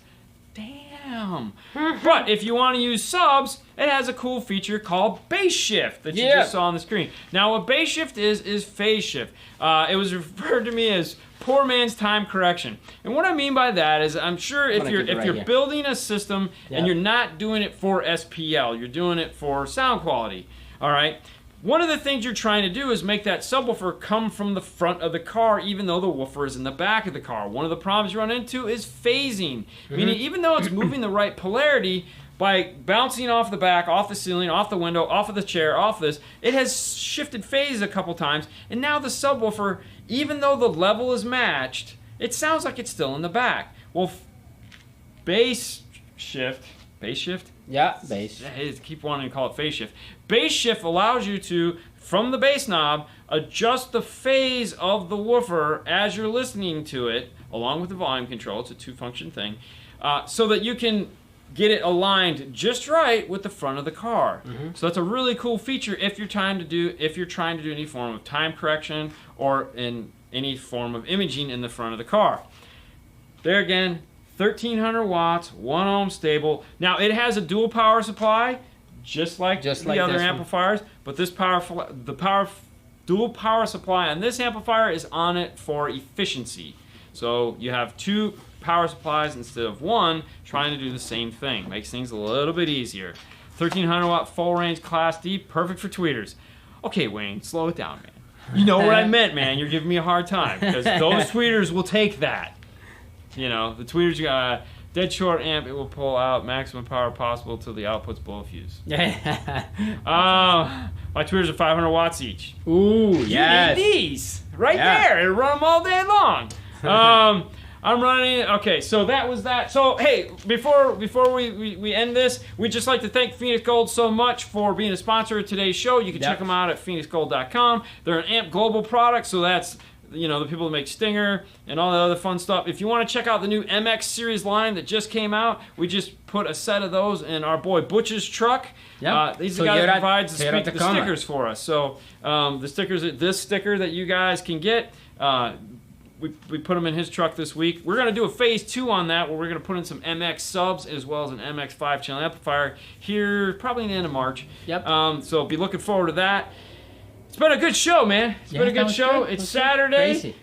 Damn. But if you want to use subs, it has a cool feature called bass shift that you just saw on the screen. Now, what bass shift is phase shift. It was referred to me as poor man's time correction. And what I mean by that is, I'm sure if you're building a system and you're not doing it for SPL, you're doing it for sound quality. All right. One of the things you're trying to do is make that subwoofer come from the front of the car, even though the woofer is in the back of the car. One of the problems you run into is phasing, meaning even though it's moving the right polarity, by bouncing off the back, off the ceiling, off the window, off of the chair, off this, it has shifted phases a couple times, and now the subwoofer, even though the level is matched, it sounds like it's still in the back. Well, bass shift? Yeah, bass. I keep wanting to call it phase shift. Bass shift allows you to, from the bass knob, adjust the phase of the woofer as you're listening to it, along with the volume control. It's a 2-function thing, so that you can get it aligned just right with the front of the car. So that's a really cool feature if you're trying to do any form of time correction or in any form of imaging in the front of the car. There again, 1,300 watts, 1 ohm stable. Now it has a dual power supply, just like the other amplifiers, but this dual power supply on this amplifier is on it for efficiency. So you have 2 power supplies instead of 1, trying to do the same thing. Makes things a little bit easier. 1,300 watt full range Class D, perfect for tweeters. Okay, Wayne, slow it down, man. You know what I meant, man. You're giving me a hard time because those tweeters will take that. You know, the tweeters got dead short amp. It will pull out maximum power possible till the output's below fuse. My tweeters are 500 watts each. Ooh, yes. You need these right there. It'll run them all day long. I'm running. Okay, so that was that. So hey, before we end this, we'd just like to thank Phoenix Gold so much for being a sponsor of today's show. You can check them out at phoenixgold.com. They're an Amp Global product, so that's, you know, the people that make Stinger and all that other fun stuff. If you want to check out the new MX series line that just came out, we just put a set of those in our boy Butch's truck. He's the guy that provides the stickers for us. So the stickers, this sticker that you guys can get, we put them in his truck this week. We're going to do a phase 2 on that, where we're going to put in some MX subs as well as an MX 5-channel amplifier here probably in the end of March. So be looking forward to that. It's been a good show, man. It's been a good show. It's Saturday.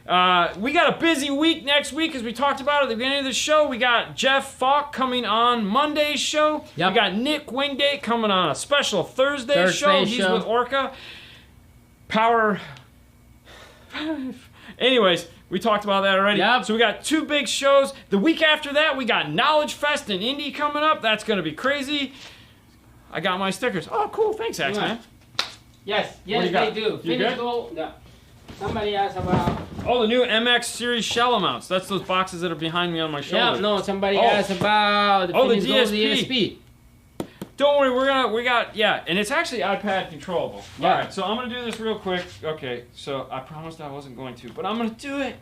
We got a busy week next week, as we talked about at the beginning of the show. We got Jeff Falk coming on Monday's show. We got Nick Wingate coming on a special Thursday show. He's with Orca. Power. Anyways, we talked about that already. So we got 2 big shows. The week after that, we got Knowledgefest in Indy coming up. That's going to be crazy. I got my stickers. Oh, cool. Thanks, Axe, man. Yes, they do. Phoenix Gold. Somebody asked about... Oh, the new MX series shell mounts. That's those boxes that are behind me on my shoulder. Somebody asked about the Phoenix Gold DSP. Don't worry, and it's actually iPad controllable. All right, so I'm going to do this real quick. Okay, so I promised I wasn't going to, but I'm going to do it.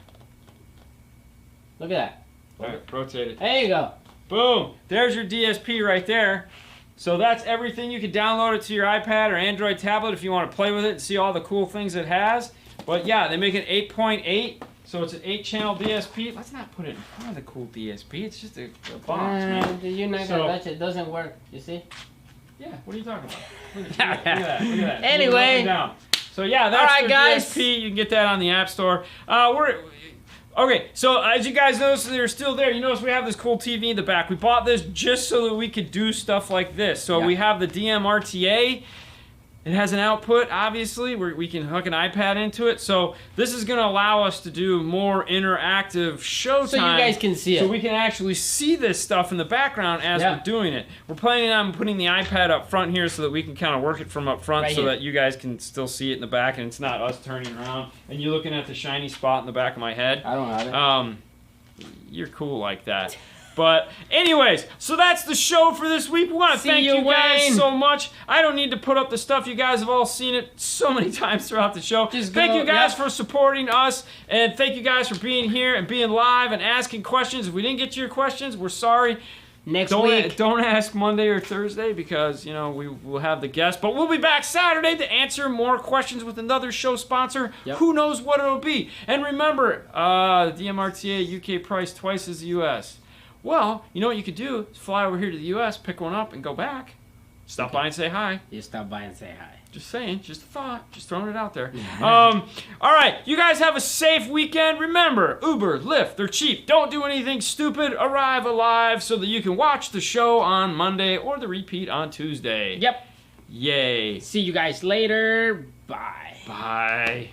Look at that. All right, rotate it. There you go. Boom. There's your DSP right there. So that's everything. You can download it to your iPad or Android tablet if you want to play with it and see all the cool things it has. But yeah, they make it 8.8, so it's an 8-channel DSP. Let's not put it in front of the cool DSP. It's just a box, man. You're not going to touch it. It doesn't work. You see? Yeah, what are you talking about? Look at that. Look at that. Anyway. So yeah, that's the DSP. You can get that on the App Store. Okay, so as you guys notice, they're still there. You notice we have this cool TV in the back. We bought this just so that we could do stuff like this. So we have the DMRTA. It has an output, obviously, where we can hook an iPad into it. So this is going to allow us to do more interactive showtime. So you guys can see it. So we can actually see this stuff in the background as we're doing it. We're planning on putting the iPad up front here so that we can kind of work it from up front so that you guys can still see it in the back and it's not us turning around and you're looking at the shiny spot in the back of my head. I don't have it. You're cool like that. But anyways, so that's the show for this week. We want to thank you guys so much. I don't need to put up the stuff. You guys have all seen it so many times throughout the show. Thank you guys for supporting us, and thank you guys for being here and being live and asking questions. If we didn't get to your questions, we're sorry. next week. Don't ask Monday or Thursday because, we will have the guest. But we'll be back Saturday to answer more questions with another show sponsor. Yep. Who knows what it'll be. And remember, DMRTA UK price twice as the US. Well, you know what you could do is fly over here to the US, pick one up, and go back. Stop by and say hi. You stop by and say hi. Just saying, just a thought, just throwing it out there. All right, you guys have a safe weekend. Remember, Uber, Lyft, they're cheap. Don't do anything stupid. Arrive alive so that you can watch the show on Monday or the repeat on Tuesday. Yep. Yay. See you guys later. Bye. Bye.